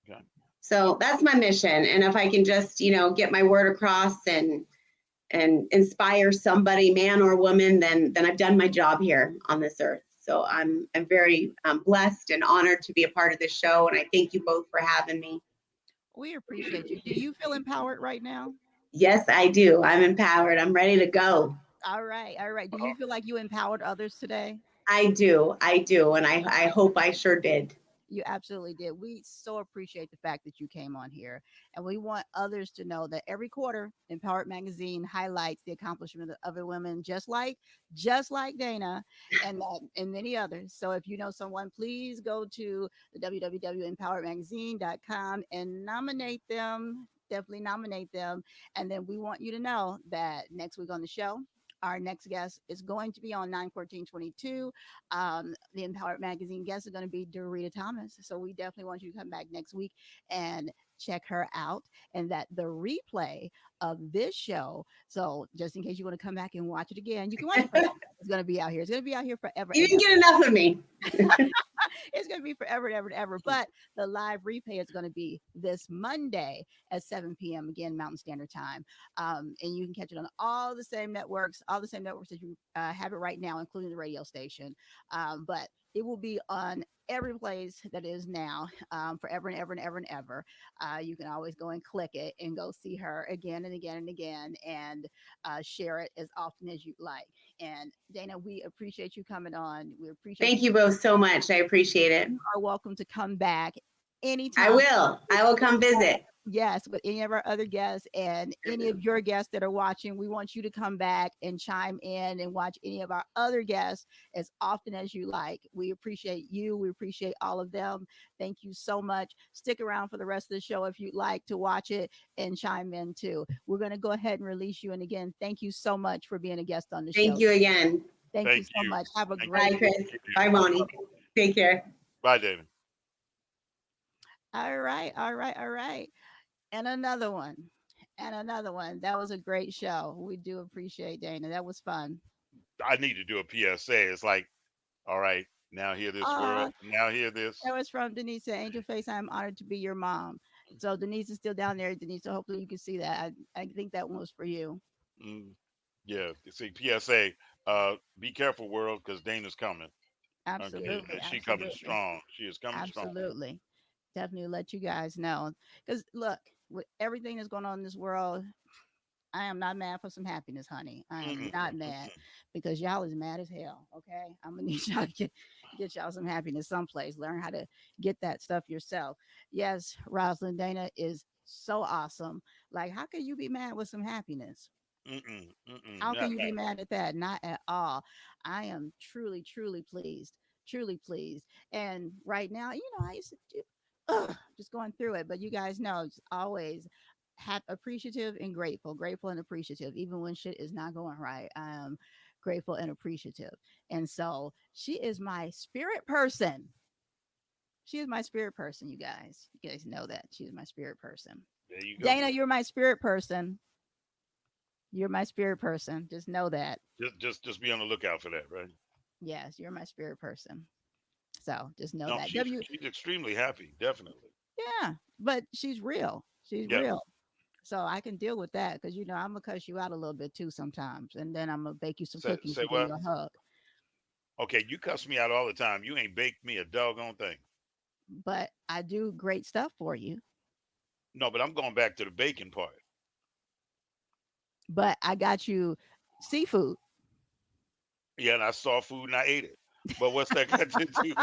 Yeah. So that's my mission. And if I can just, get my word across and inspire somebody, man or woman, then I've done my job here on this earth. So I'm very blessed and honored to be a part of this show. And I thank you both for having me. We appreciate you. Do you feel empowered right now? Yes, I do. I'm empowered. I'm ready to go. All right. Do you feel like you empowered others today? I do. And I hope I sure did. You absolutely did. We so appreciate the fact that you came on here. And we want others to know that every quarter, Empowered Magazine highlights the accomplishment of other women just like Dana and many others. So if you know someone, please go to the www.empoweredmagazine.com and nominate them. Definitely nominate them. And then we want you to know that next week on the show, our next guest is going to be on 9/14/22. The Empowered Magazine guest is going to be Dorita Thomas. So we definitely want you to come back next week and check her out. And that the replay of this show, so just in case you want to come back and watch it again, you can watch it forever. It's going to be out here. It's going to be out here forever. You And didn't ever. get enough of me. It's going to be forever and ever and ever. But the live replay is going to be this Monday at 7 p.m. again, Mountain Standard Time. And you can catch it on all the same networks that you have it right now, including the radio station. But it will be on every place that is now, forever and ever and ever and ever. You can always go and click it and go see her again and again and again, and share it as often as you like. And Dana, we appreciate you coming on. We appreciate Thank you both so much. I appreciate it. you are welcome to come back anytime. I will. I will come visit. Yes, with any of our other guests and any of your guests that are watching, we want you to come back and chime in and watch any of our other guests as often as you like. We appreciate you. We appreciate all of them. Thank you so much. Stick around for the rest of the show if you'd like to watch it and chime in too. We're going to go ahead and release you. And again, thank you so much for being a guest on the show. Thank you again. Thank you Thank so you. much. Have a Thank great Bye, Chris. Bye, Bonnie. Take care. Bye, David. All right, all right, all right. And another one. And another one. That was a great show. We do appreciate Dana. That was fun. I need to do a PSA. It's like, all right, now hear this Uh, world. Now hear this. that was from Denise at Angel Face. I'm honored to be your mom. So Denise is still down there, Denise. So hopefully you can see that. I think that one was for you. Mm, yeah. See, PSA. Be careful, world, because Dana's coming. Okay, Absolutely. and she coming Absolutely. strong. She is coming strong. Absolutely. Definitely let you guys know. Because look, with everything that's going on in this world, I am not mad for some happiness, honey. I am Mm-mm, not mad because y'all is mad as hell. Okay. I'm gonna need y'all to get y'all some happiness someplace. Learn how to get that stuff yourself. Yes, Rosalind Dana is so awesome. Like, how can you be mad with some happiness? mm-mm, mm-mm, How can not you be that. mad at that? Not at all. I am truly, truly pleased. Truly pleased. And right now, I used to do just going through it, but you guys know it's always appreciative and grateful and appreciative, even when shit is not going right. I am grateful and appreciative. And so she is my spirit person. She is my spirit person, you guys. You guys know that. She is my spirit person. There you go. Dana, you're my spirit person. You're my spirit person. Just know that. Just be on the lookout for that, right? Yes, you're my spirit person. So just know No, that. she's extremely happy, definitely. Yeah, but she's real. She's Yes. real. So I can deal with that because I'm gonna cuss you out a little bit too sometimes, and then I'm gonna bake you some cookies Say and give what? you a hug. Okay, you cuss me out all the time. You ain't baked me a doggone thing. But I do great stuff for you. No, but I'm going back to the bacon part. But I got you seafood. Yeah, and I saw food and I ate it. But what's that got to do?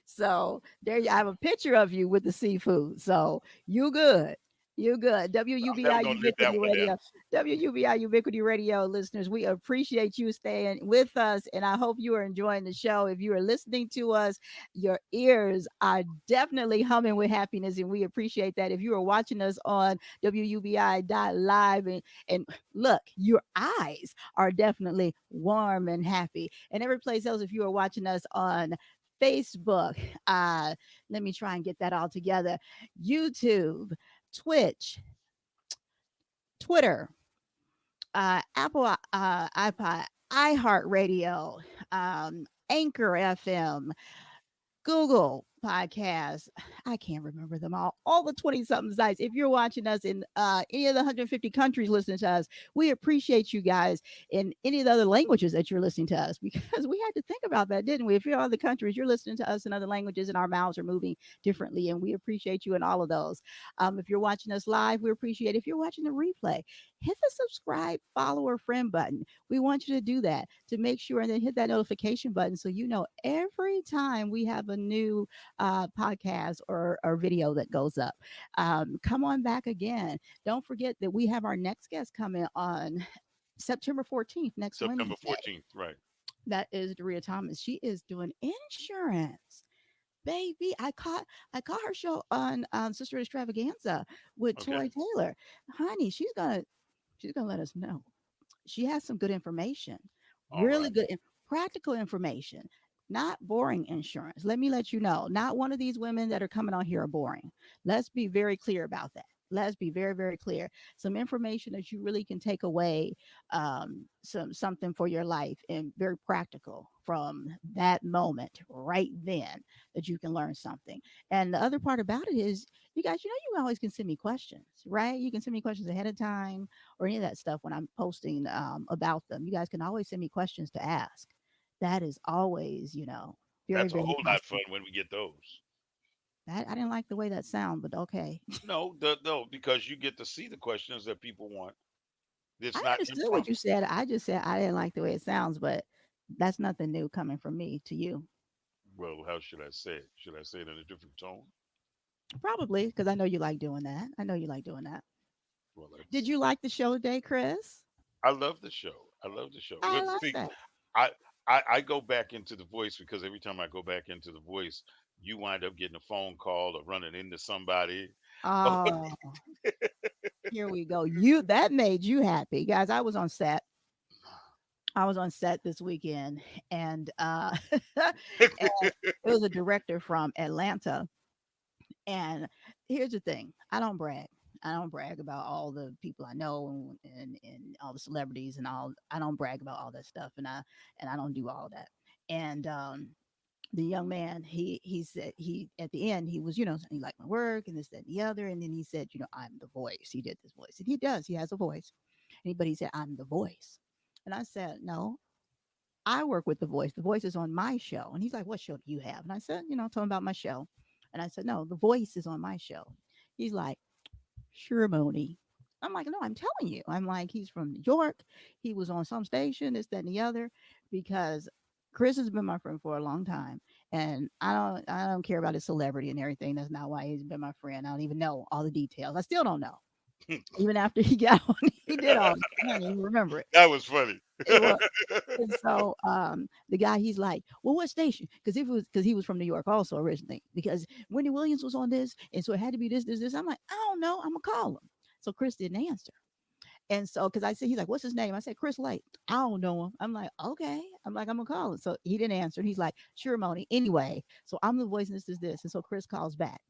So there you I have a picture of you with the seafood. So you good. You good. I'm never WUBI gonna live that Ubiquity one down. Radio. WUBI Ubiquity Radio listeners, we appreciate you staying with us. And I hope you are enjoying the show. If you are listening to us, your ears are definitely humming with happiness. And we appreciate that. If you are watching us on WUBI.live and look, your eyes are definitely warm and happy. And every place else, if you are watching us on Facebook, let me try and get that all together. YouTube, Twitch, Twitter, Apple iPod, iHeartRadio, Anchor FM, Google Podcasts. I can't remember them all the 20 something sites. If you're watching us in any of the 150 countries listening to us, we appreciate you guys in any of the other languages that you're listening to us because we had to think about that, didn't we? If you're in other countries, you're listening to us in other languages and our mouths are moving differently. And we appreciate you in all of those. If you're watching us live, we appreciate it. If you're watching the replay, hit the subscribe, follow, or friend button. We want you to do that to make sure, and then hit that notification button so you know every time we have a new podcast or video that goes up. Come on back again. Don't forget that we have our next guest coming on September 14th, next September Wednesday. 14th, right? That is Doria Thomas. She is doing insurance. Baby, I caught her show on Sister Extravaganza with Okay. Tori Taylor. Honey, she's gonna let us know. She has some good information, All really right. good, practical information, not boring insurance. Let me let you know, not one of these women that are coming on here are boring. Let's be very clear about that. Let's be very, very clear. Some information that you really can take away, something for your life and very practical from that moment right then that you can learn something. And the other part about it is, you guys, you always can send me questions, right? You can send me questions ahead of time or any of that stuff when I'm posting about them. You guys can always send me questions to ask. That is always, very, That's a very whole lot possible. fun when we get those. That I didn't like the way that sound, but okay. No, because you get to see the questions that people want. It's I not understood what you impromptu. said. I just said I didn't like the way it sounds, but that's nothing new coming from me to you. Well, how should I say it? Should I say it in a different tone? Probably because I know you like doing that. I know you like doing that. Well, Did that's. you like the show today, Chris? I love the show. I love the show. I Well, like see, that. I, I go back into the voice because every time I go back into the voice, you wind up getting a phone call or running into somebody. Oh, Oh, here we go. You that made you happy, guys. I was on set. I was on set this weekend, and and it was a director from Atlanta. And here's the thing: I don't brag. I don't brag about all the people I know and all the celebrities and all. I don't brag about all that stuff, and I don't do all that. And the young man, he said, he at the end, he was, he liked my work and this, that, and the other. And then he said, I'm the voice. He did this voice. And he does, he has a voice. But he said, I'm the voice. And I said, no, I work with the voice. The voice is on my show. And he's like, what show do you have? And I said, tell him about my show. And I said, no, the voice is on my show. He's like, ceremony. I'm like, no, I'm telling you. I'm like, he's from New York. He was on some station, this, that, and the other, because Chris has been my friend for a long time. And I don't care about his celebrity and everything. That's not why he's been my friend. I don't even know all the details. I still don't know. Even after he got on, he did all this. I don't even remember it. that was funny. It was. And so the guy, he's like, well, what station? Because he was from New York also originally. Because Wendy Williams was on this, and so it had to be this, this, this. I'm like, I don't know. I'm gonna call him. So Chris didn't answer. And so, because I said, he's like, what's his name? I said, Chris Lake. I don't know him. I'm like, okay. I'm like, I'm gonna call him. So he didn't answer. And he's like, sure, Moni. Anyway, so I'm the voice, and this is this. And so Chris calls back.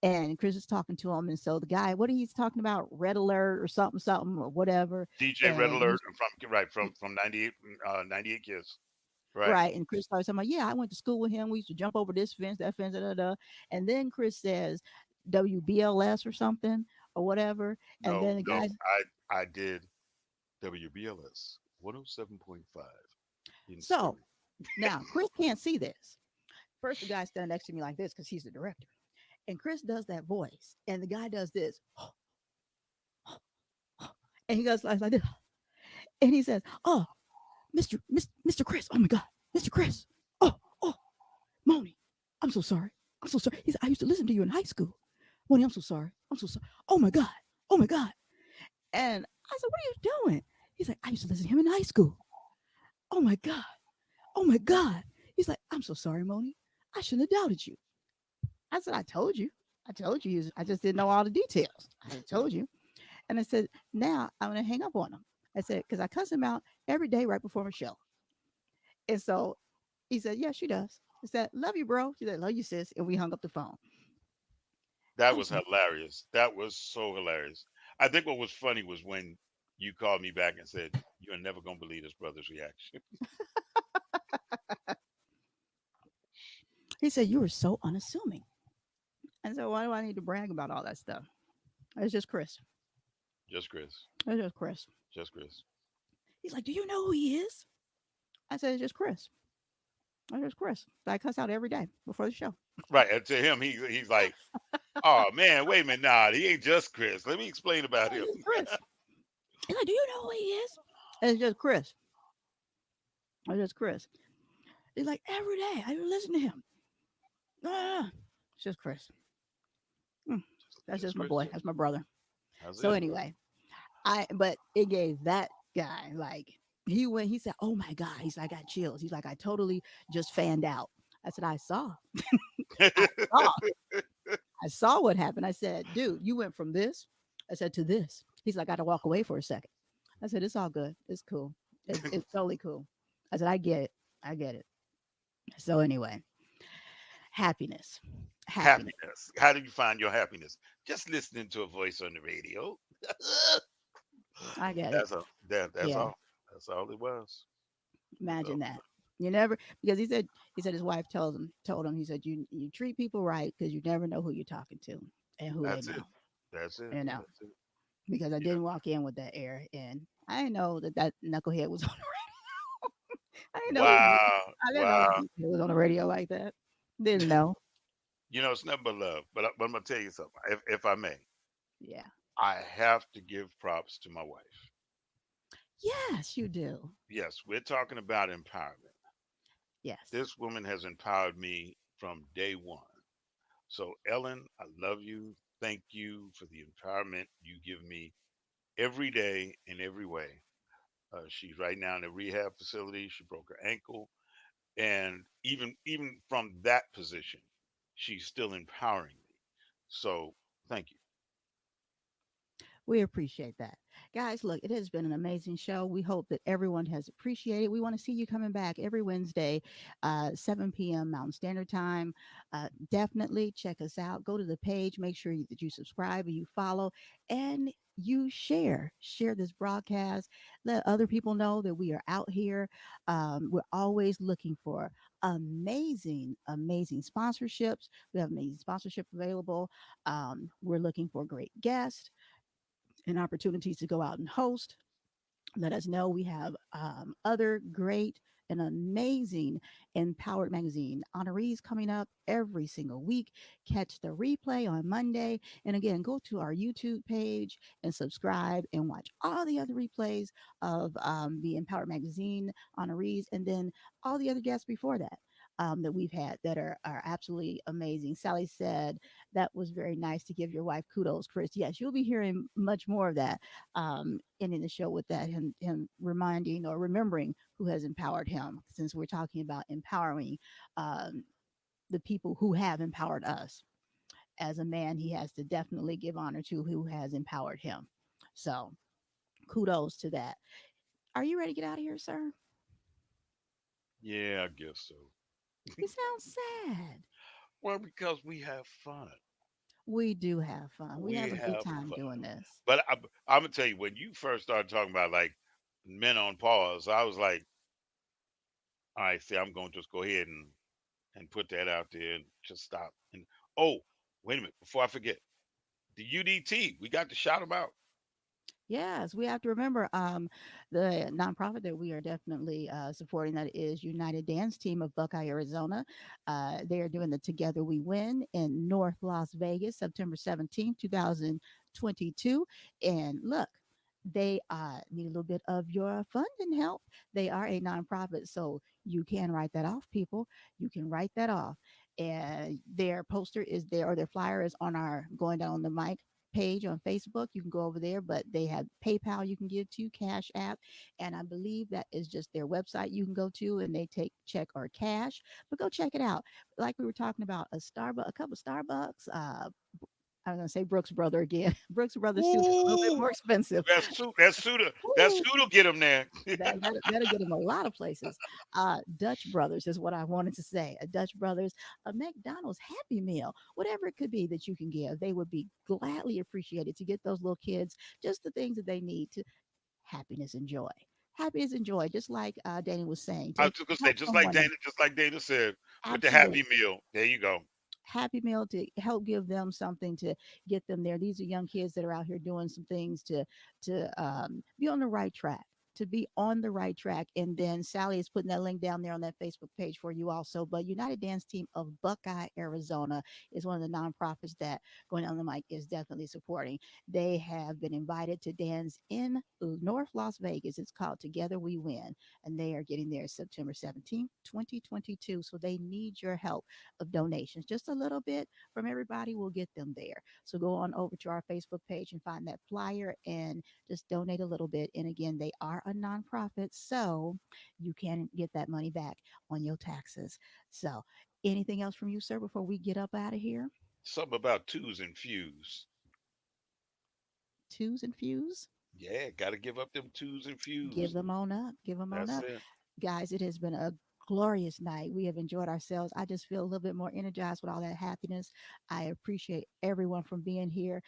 And Chris is talking to him. And so the guy, what he's talking about, red alert or something, something, or whatever. DJ Red And Alert from right from 98 98 Kids. Right. right. And Chris started talking about, yeah, I went to school with him. We used to jump over this fence, that fence, da, da, da. And then Chris says WBLS or something or whatever. And No, then the no. guys, I did WBLS 107.5 in so stereo. now Chris can't see this. First, the guy standing next to me like this because he's the director. And Chris does that voice. And the guy does this. And he goes like this. And he says, oh, Mr. Chris. Oh my God. Mr. Chris. Oh, Moni. I'm so sorry. I'm so sorry. He said, I used to listen to you in high school. Moni, I'm so sorry. I'm so sorry. Oh my God. Oh my God. And I said, what are you doing? He's like, I used to listen to him in high school. Oh my God. Oh my God. He's like, I'm so sorry, Moni. I shouldn't have doubted you. I said, I told you. I told you. I just didn't know all the details. I told you. And I said, now I'm going to hang up on him. I said, because I cuss him out every day right before my show. And so he said, yeah, she does. I said, love you, bro. She said, love you, sis. And we hung up the phone. That I'm was so hilarious. That was so hilarious. I think what was funny was when you called me back and said, "You are never gonna believe this brother's reaction." He said, you were so unassuming. And so why do I need to brag about all that stuff? It's just Chris. Just Chris. It's just Chris. Just Chris. He's like, do you know who he is? I said, it's just Chris. It's just Chris. I cuss out every day before the show. Right. And to him, he's like, "Oh man, wait a minute, nah, he ain't just Chris. Let me explain about It's him." just Chris. He's like, "Do you know who he is?" And it's just Chris. It's just Chris. He's like, "Every day I listen to him." Ah, it's just Chris. Mm, that's Just just my boy. Christian. That's my brother. That's So it, bro. anyway, but it gave that guy like he said, "Oh my God." He's like, "I got chills." He's like, "I totally just fanned out." I said, I saw, I saw what happened. I said, "Dude, you went from this," I said, "to this." He's like, "I got to walk away for a second." I said, "It's all good. It's cool. It's totally cool." I said, "I get it. I get it." So anyway, happiness, happiness. Happiness. How do you find your happiness? Just listening to a voice on the radio. I get it. That's Yeah, all. That's all it was. So imagine that. You never because he said his wife told him he said you treat people right because you never know who you're talking to and who they that's it. know. That's it. You know That's it. because I You know. didn't walk in with that air and I didn't know that knucklehead was on the radio. I didn't know Wow. I didn't know Wow. he was on the radio like that. Didn't know. You know, it's nothing but love. But I'm gonna tell you something. If I may, Yeah. I have to give props to my wife. Yes, you do. Yes, we're talking about empowerment. Yes. This woman has empowered me from day one. So, Ellen, I love you. Thank you for the empowerment you give me every day in every way. She's right now in a rehab facility. She broke her ankle, and even from that position, she's still empowering me. So, thank you. We appreciate that. Guys, look, it has been an amazing show. We hope that everyone has appreciated. We want to see you coming back every Wednesday, 7 p.m. Mountain Standard Time. Definitely check us out. Go to the page, make sure that you subscribe and you follow and you share. Share this broadcast. Let other people know that we are out here. We're always looking for amazing sponsorships. We have amazing sponsorship available. We're looking for great guests and opportunities to go out and host. Let us know. We have other great and amazing Empowered Magazine honorees coming up every single week. Catch the replay on Monday. And again, go to our YouTube page and subscribe and watch all the other replays of the Empowered Magazine honorees and then all the other guests before that. That we've had that are absolutely amazing. Sally said that was very nice to give your wife kudos, Chris. Yes, you'll be hearing much more of that ending the show with that, him reminding or remembering who has empowered him, since we're talking about empowering um, the people who have empowered us. As a man, he has to definitely give honor to who has empowered him. So kudos to that. Are you ready to get out of here, sir? Yeah, I guess so. You sound sad. Well, because we have fun. We do have fun. We We have a good have time fun. doing this. But I'm gonna tell you, when you first started talking about like men on pause, I was like, all right, see, I'm gonna just go ahead and put that out there and just stop. And oh, wait a minute, before I forget, the UDT, we got to shout them out. Yes, we have to remember the nonprofit that we are definitely supporting that is United Dance Team of Buckeye, Arizona. They are doing the Together We Win in North Las Vegas, September 17th, 2022. And look, they need a little bit of your funding help. They are a nonprofit, so you can write that off, people. You can write that off. And their poster is there, or their flyer is on our going down the mic page on Facebook. You can go over there, but they have PayPal you can give to, Cash App, and I believe that is just their website you can go to, and they take check or cash. But go check it out. Like we were talking about, a cup of Starbucks. I'm gonna say Brooks Brother again. Brooks Brothers soup is a little bit Ooh, more expensive. that Woo, suit'll get them there. that'll get them a lot of places. Dutch Brothers is what I wanted to say. A Dutch Brothers, a McDonald's Happy Meal, whatever it could be that you can give, they would be gladly appreciated to get those little kids just the things that they need to happiness and joy. Happiness and joy, just like Danny was saying, I was to just gonna say, help someone else. Just like Dana said, with the Absolutely. Happy Meal. There you go. Happy Meal to help give them something to get them there. These are young kids that are out here doing some things to be on the right track, to be on the right track. And then Sally is putting that link down there on that Facebook page for you also. But United Dance Team of Buckeye, Arizona is one of the nonprofits that Going on the Mic is definitely supporting. They have been invited to dance in North Las Vegas. It's called Together We Win, and they are getting there September 17th, 2022. So they need your help of donations. Just a little bit from everybody will get them there. So go on over to our Facebook page and find that flyer and just donate a little bit. And again, they are a nonprofit, so you can get that money back on your taxes. So anything else from you, sir, before we get up out of here? Something about twos and fews. Twos and fews? Yeah, got to give up them twos and Give fews. them on up. Give them on That's up. it. Guys, it has been a glorious night. We have enjoyed ourselves. I just feel a little bit more energized with all that happiness. I appreciate everyone from being here.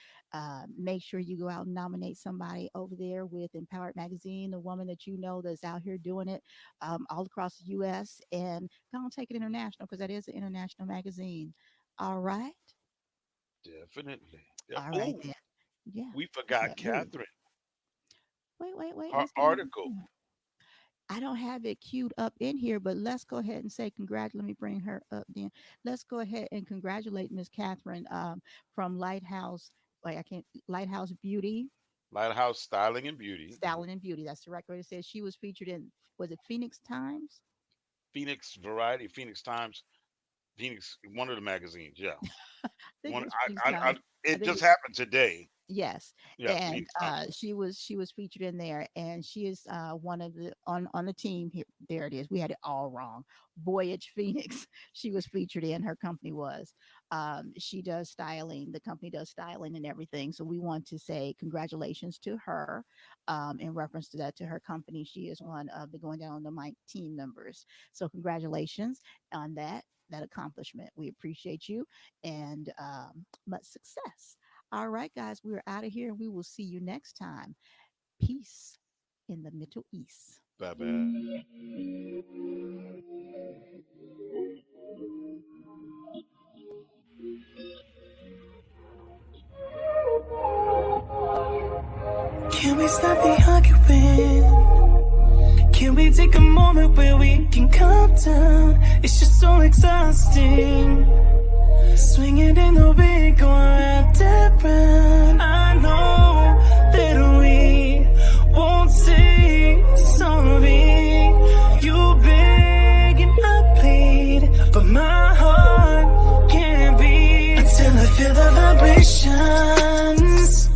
Make sure you go out and nominate somebody over there with Empowered Magazine, the woman that you know that's out here doing it all across the U.S. And go and take it international because that is an international magazine. All right. Definitely. Yeah. All right Oh, then. Yeah. we Who's forgot that? Who? Catherine. Wait. Her What's the name? article. I don't have it queued up in here, but let's go ahead and say congratulate. Let me bring her up then. Let's go ahead and congratulate Miss Catherine from Lighthouse. Wait, I can't. Lighthouse Beauty, Lighthouse Styling and Beauty. Styling and Beauty. That's the record. It says she was featured in. Was it Phoenix Times? Phoenix Variety, Phoenix Times, Phoenix, one of the magazines. Yeah. I think it One, was Phoenix I, Times. I it think just it, happened today. yes, Yeah, and Phoenix Times. she was featured in there, and she is one of the on the team here. There it is. We had it all wrong. Voyage Phoenix. She was featured in. Her company was. She does styling. The company does styling and everything. So we want to say congratulations to her. In reference to that, to her company, she is one of the Going Down on the Mic team members. So congratulations on that accomplishment. We appreciate you and much success. All right, guys, we're out of here and we will see you next time. Peace in the Middle East. Bye bye. Can we stop the arguing? Can we take a moment where we can calm down? It's just so exhausting. Swinging in the wind, going round and round. I know that we won't say sorry. You beg and I plead, but my heart can't beat until I feel the vibrations.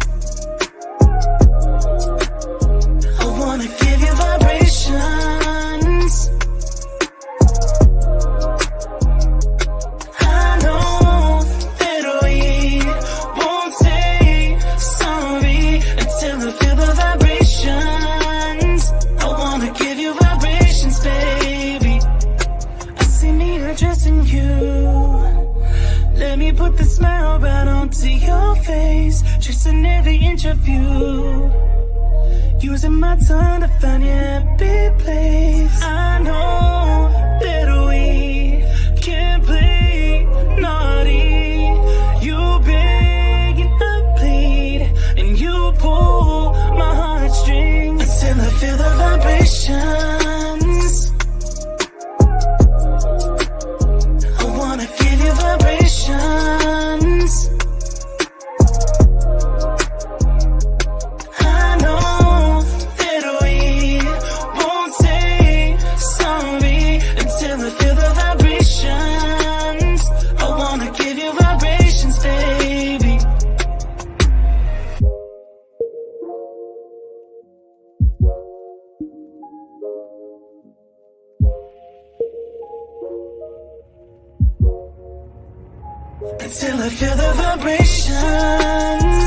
I wanna give you vibrations. I know that we won't say sorry until I feel the vibrations. I wanna give you vibrations, baby. I see me addressing you. Let me put the smile right onto your face, tracing every inch of you. Using my tongue to find your happy place. I know that we can't play naughty. You beg and I plead, and you pull my heartstrings until I feel the vibrations. I wanna give you vibrations. I know that we won't say sorry until I feel the vibrations. I wanna give you vibrations, baby. Until I feel the vibrations.